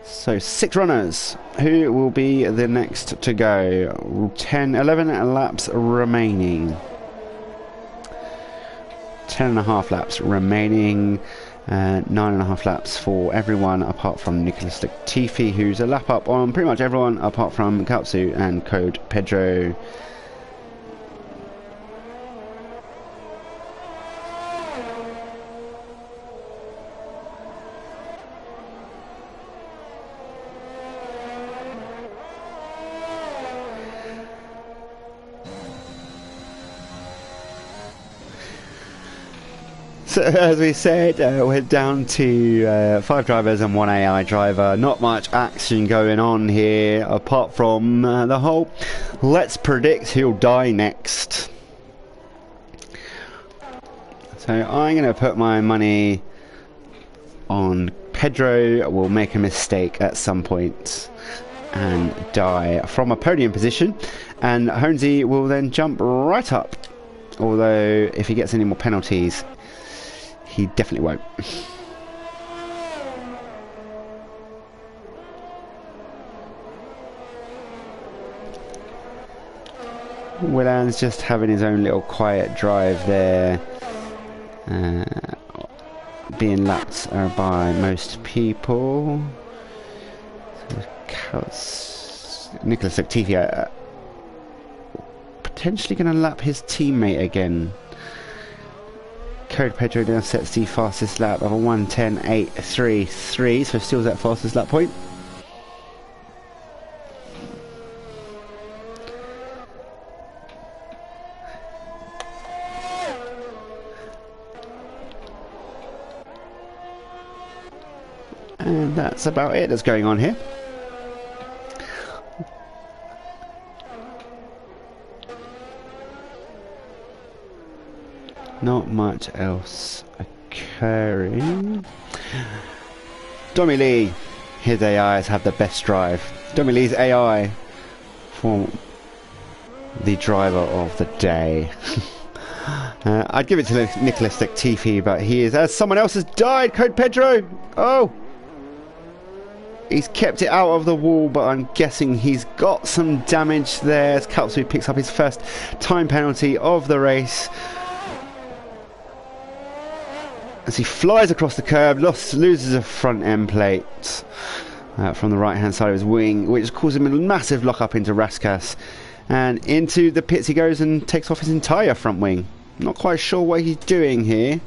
Speaker 1: So 6 runners. Who will be the next to go? 11 laps remaining. 10.5 laps remaining. 9.5 laps for everyone apart from Nicholas Latifi, who's a lap up on pretty much everyone apart from Kautsu and Code Pedro. So as we said, we're down to 5 drivers and 1 AI driver. Not much action going on here apart from the whole let's predict who'll die next. So I'm going to put my money on Pedro will make a mistake at some point and die from a podium position, and Honzi will then jump right up, although if he gets any more penalties he definitely won't. Willan's just having his own little quiet drive there, being lapped by most people. So Nicholas Latifi potentially going to lap his teammate again. Code Pedro now sets the fastest lap of a 1:10.833, so steals that fastest lap point. And that's about it that's going on here. Not much else occurring. Domi Lee, his AIs have the best drive. Domi Lee's AI for the driver of the day. I'd give it to Nicholas Latifi, but he is, as someone else has died. Code Pedro. Oh, he's kept it out of the wall, but I'm guessing he's got some damage there as Kautsu picks up his first time penalty of the race. As he flies across the curb, loses a front end plate from the right hand side of his wing, which caused him a massive lock up into Raskas, and into the pits he goes and takes off his entire front wing. Not quite sure what he's doing here.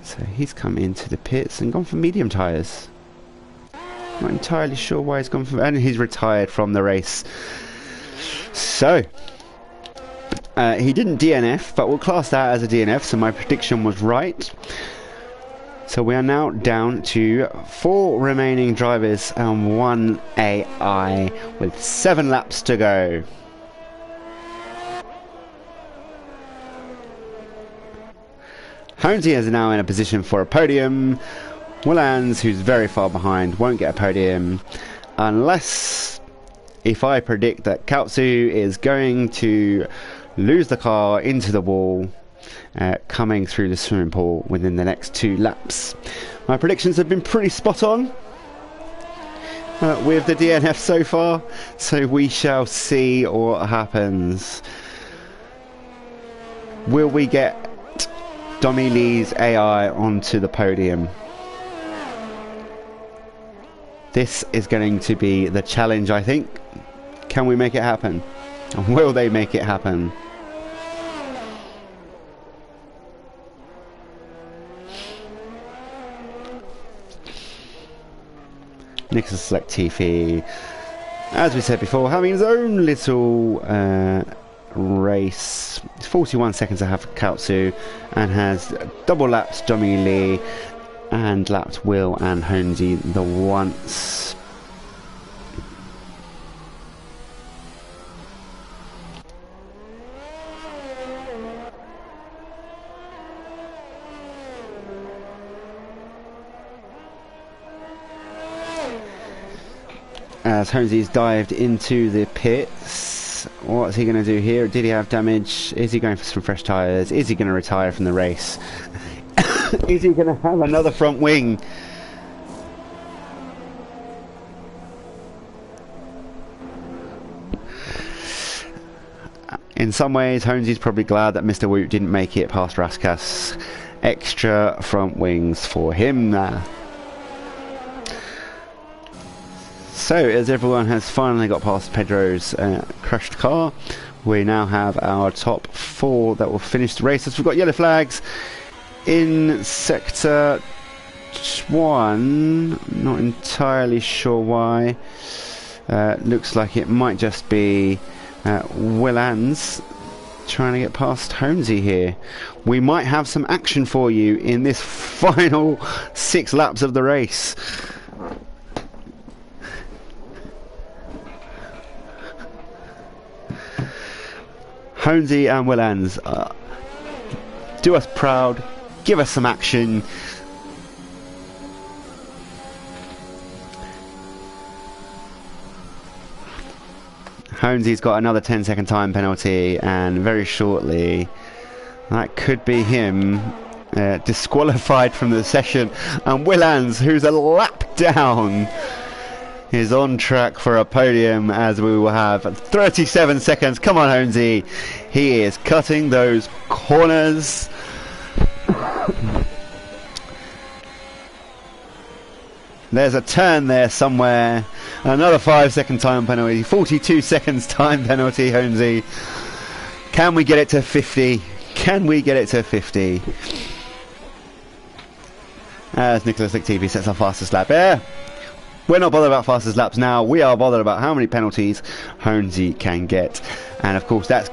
Speaker 1: So he's come into the pits and gone for medium tyres. Not entirely sure why he's gone for, and he's retired from the race. So he didn't DNF, but we'll class that as a DNF, so my prediction was right. So we are now down to 4 remaining drivers and 1 AI with 7 laps to go. Honzi is now in a position for a podium. Willan's, who's very far behind, won't get a podium unless, if I predict that Kautsu is going to lose the car into the wall coming through the swimming pool within the next 2 laps. My predictions have been pretty spot on with the DNF so far, so we shall see what happens. Will we get Domi Lee's AI onto the podium. This is going to be the challenge, I think. Can we make it happen? And will they make it happen? Nicholas Latifi, as we said before, having his own little race. 41 seconds to have Kautsu, and has double lapped Domi Lee and lapped Will and Honesy the once. As Honesy's dived into the pits, what's he going to do here? Did he have damage? Is he going for some fresh tyres? Is he going to retire from the race? Is he going to have another front wing? In some ways, Honesy's probably glad that Mr. Woot didn't make it past Raskas. Extra front wings for him there. So, as everyone has finally got past Pedro's crushed car, we now have our top 4 that will finish the race. As we've got yellow flags in sector 1, not entirely sure why. Looks like it might just be Willans trying to get past Honesy here. We might have some action for you in this final 6 laps of the race. Honesy and Willans, do us proud, give us some action. Honesy's got another 10-second time penalty, and very shortly that could be him disqualified from the session. And Willans, who's a lap down, is on track for a podium, as we will have 37 seconds. Come on, Honesy. He is cutting those corners. There's a turn there somewhere. Another 5-second time penalty. 42 seconds time penalty, Honesy. Can we get it to 50? Can we get it to 50? As Nicholas Latifi sets our fastest lap. Yeah. We're not bothered about fastest laps now. We are bothered about how many penalties Honesy can get. And of course that's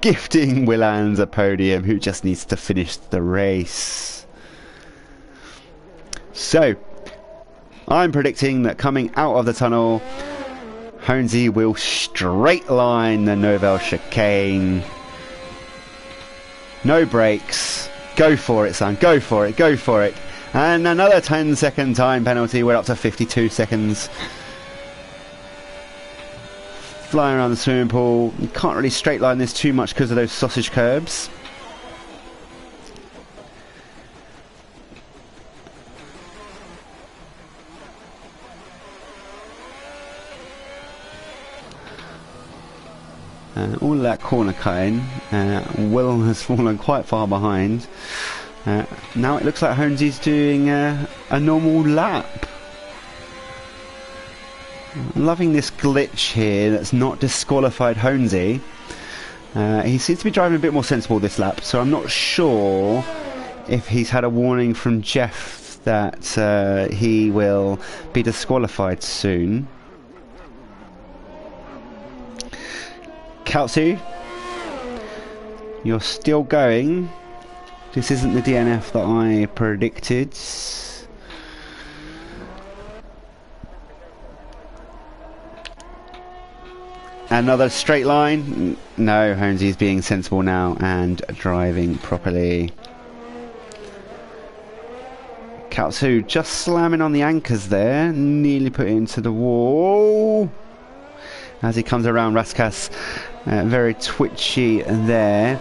Speaker 1: gifting Willans a podium, who just needs to finish the race. So, I'm predicting that coming out of the tunnel, Honesy will straight line the Novell chicane. No brakes. Go for it, son. Go for it. Go for it. And another 10-second time penalty. We're up to 52 seconds. Flying around the swimming pool. You can't really straight line this too much because of those sausage curbs. All of that corner cutting. Will has fallen quite far behind. Now it looks like Honesy's doing a normal lap. Loving this glitch here that's not disqualified Honesy. He seems to be driving a bit more sensible this lap, so I'm not sure if he's had a warning from Jeff that he will be disqualified soon. Kautsu, you're still going. This isn't the DNF that I predicted. Another straight line. No, Honesy's being sensible now and driving properly. Kautsu just slamming on the anchors there, nearly put it into the wall. As he comes around Raskas, very twitchy there.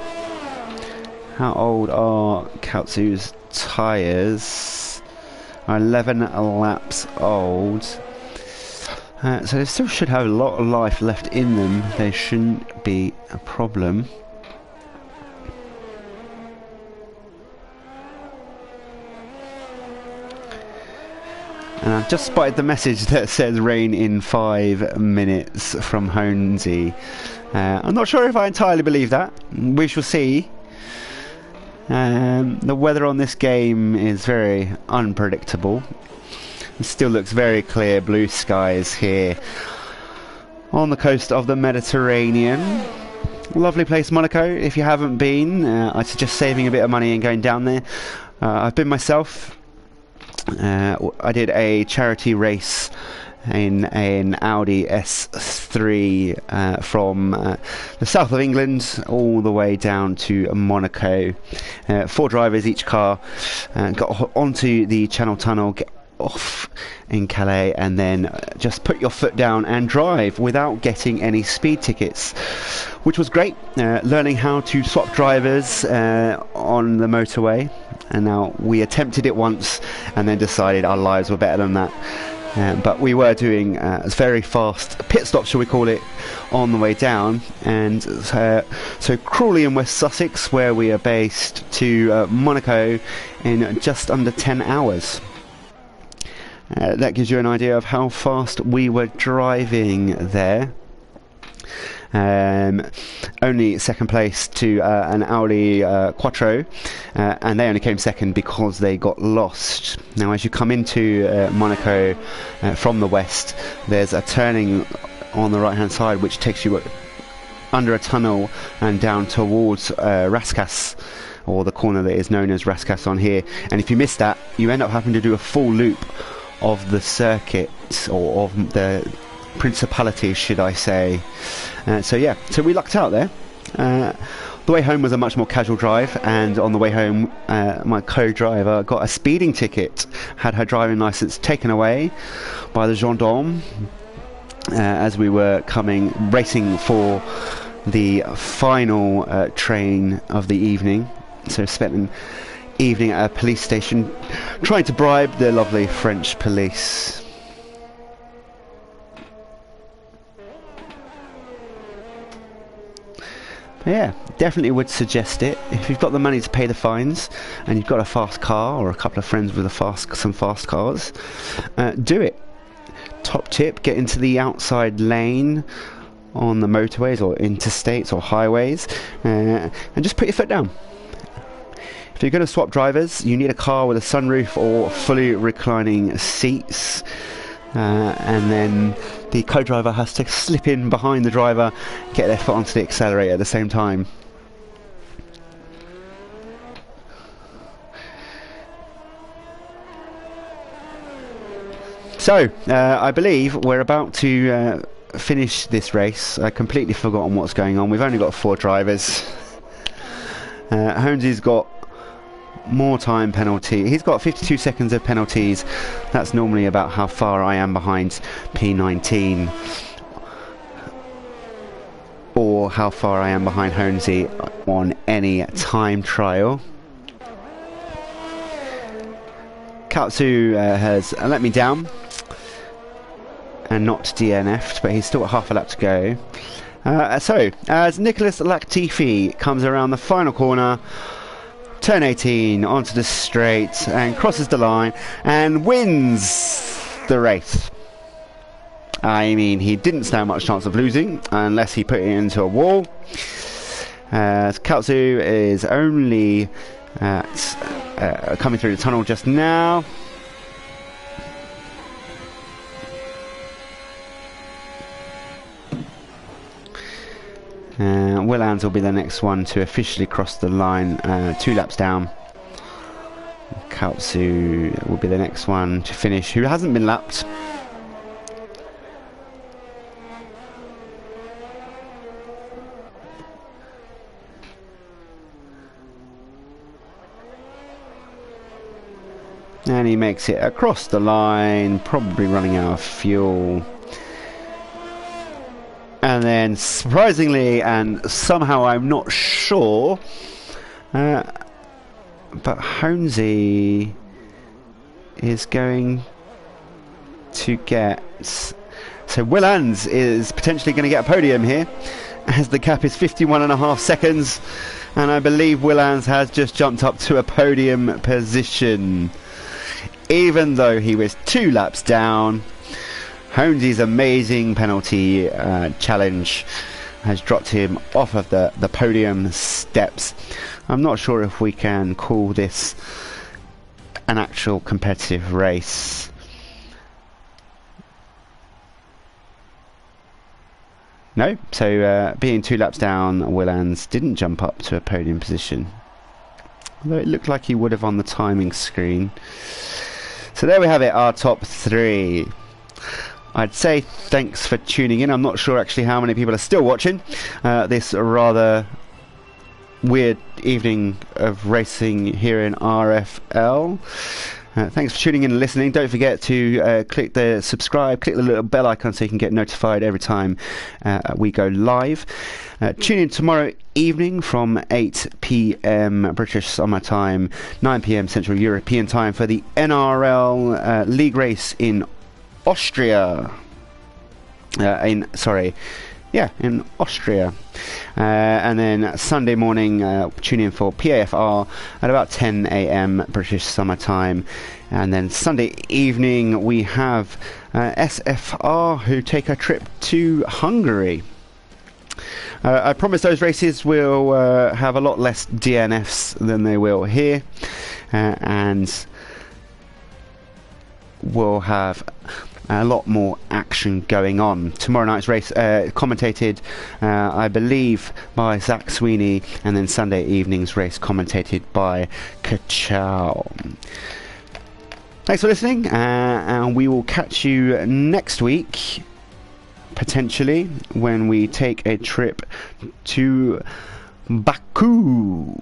Speaker 1: How old are Kautsu's tyres? 11 laps old. So they still should have a lot of life left in them. They shouldn't be a problem. Just spotted the message that says rain in 5 minutes from Honesy. I'm not sure if I entirely believe that. We shall see. The weather on this game is very unpredictable. It still looks very clear, blue skies here on the coast of the Mediterranean. Lovely place, Monaco. If you haven't been, I suggest saving a bit of money and going down there. I've been myself. I did a charity race in an Audi S3 from the south of England all the way down to Monaco. 4 drivers each car, got onto the Channel Tunnel, get off in Calais, and then just put your foot down and drive without getting any speed tickets, which was great. Learning how to swap drivers on the motorway, and now we attempted it once and then decided our lives were better than that. But we were doing a very fast pit stop, shall we call it, on the way down, and so Crawley in West Sussex, where we are based, to Monaco in just under 10 hours. That gives you an idea of how fast we were driving there. Only second place to an Audi Quattro, and they only came second because they got lost. Now, as you come into Monaco from the west, there's a turning on the right hand side which takes you under a tunnel and down towards Rascasse, or the corner that is known as Rascasse on here. And if you miss that, you end up having to do a full loop of the circuit, or of the principality, should I say. So yeah, so we lucked out there. The way home was a much more casual drive, and on the way home my co-driver got a speeding ticket, had her driving licence taken away by the gendarme as we were racing for the final train of the evening. So spent an evening at a police station trying to bribe the lovely French police. But yeah, definitely would suggest it. If you've got the money to pay the fines and you've got a fast car, or a couple of friends with some fast cars, do it. Top tip, get into the outside lane on the motorways or interstates or highways, and just put your foot down. If you're going to swap drivers, you need a car with a sunroof or fully reclining seats, and then the co-driver has to slip in behind the driver, get their foot onto the accelerator at the same time. So, I believe we're about to finish this race. I completely forgotten what's going on. We've only got 4 drivers. Holmesy's got more time penalty. He's got 52 seconds of penalties. That's normally about how far I am behind P19, or how far I am behind Honesy on any time trial. Katsu has let me down and not DNF'd, but he's still got half a lap to go. So as Nicholas Latifi comes around the final corner, turn 18 onto the straight, and crosses the line and wins the race. I mean, he didn't stand much chance of losing unless he put it into a wall. Katsu is only coming through the tunnel just now. Willans will be the next one to officially cross the line, 2 laps down. Katsu will be the next one to finish, who hasn't been lapped. And he makes it across the line, probably running out of fuel. And then, surprisingly, and somehow I'm not sure, but Honesy is going to get... So Willans is potentially going to get a podium here, as the gap is 51.5 seconds, and I believe Willans has just jumped up to a podium position. even though he was 2 laps down. Holmesy's amazing penalty challenge has dropped him off of the podium steps. I'm not sure if we can call this an actual competitive race. No, so being 2 laps down, Willans didn't jump up to a podium position, although it looked like he would have on the timing screen. So there we have it, our top 3. I'd say thanks for tuning in. I'm not sure actually how many people are still watching this rather weird evening of racing here in RFL. Thanks for tuning in and listening. Don't forget to click the subscribe, click the little bell icon so you can get notified every time we go live. Tune in tomorrow evening from 8 PM British Summer Time, 9 PM Central European Time for the NRL League race in Austria. In Austria. And then Sunday morning, tune in for PAFR at about 10 AM British Summer Time. And then Sunday evening, we have SFR who take a trip to Hungary. I promise those races will have a lot less DNFs than they will here. And we'll have a lot more action going on. Tomorrow night's race commentated, I believe, by Zach Sweeney, and then Sunday evening's race commentated by Kachow. Thanks for listening, and we will catch you next week, potentially, when we take a trip to Baku.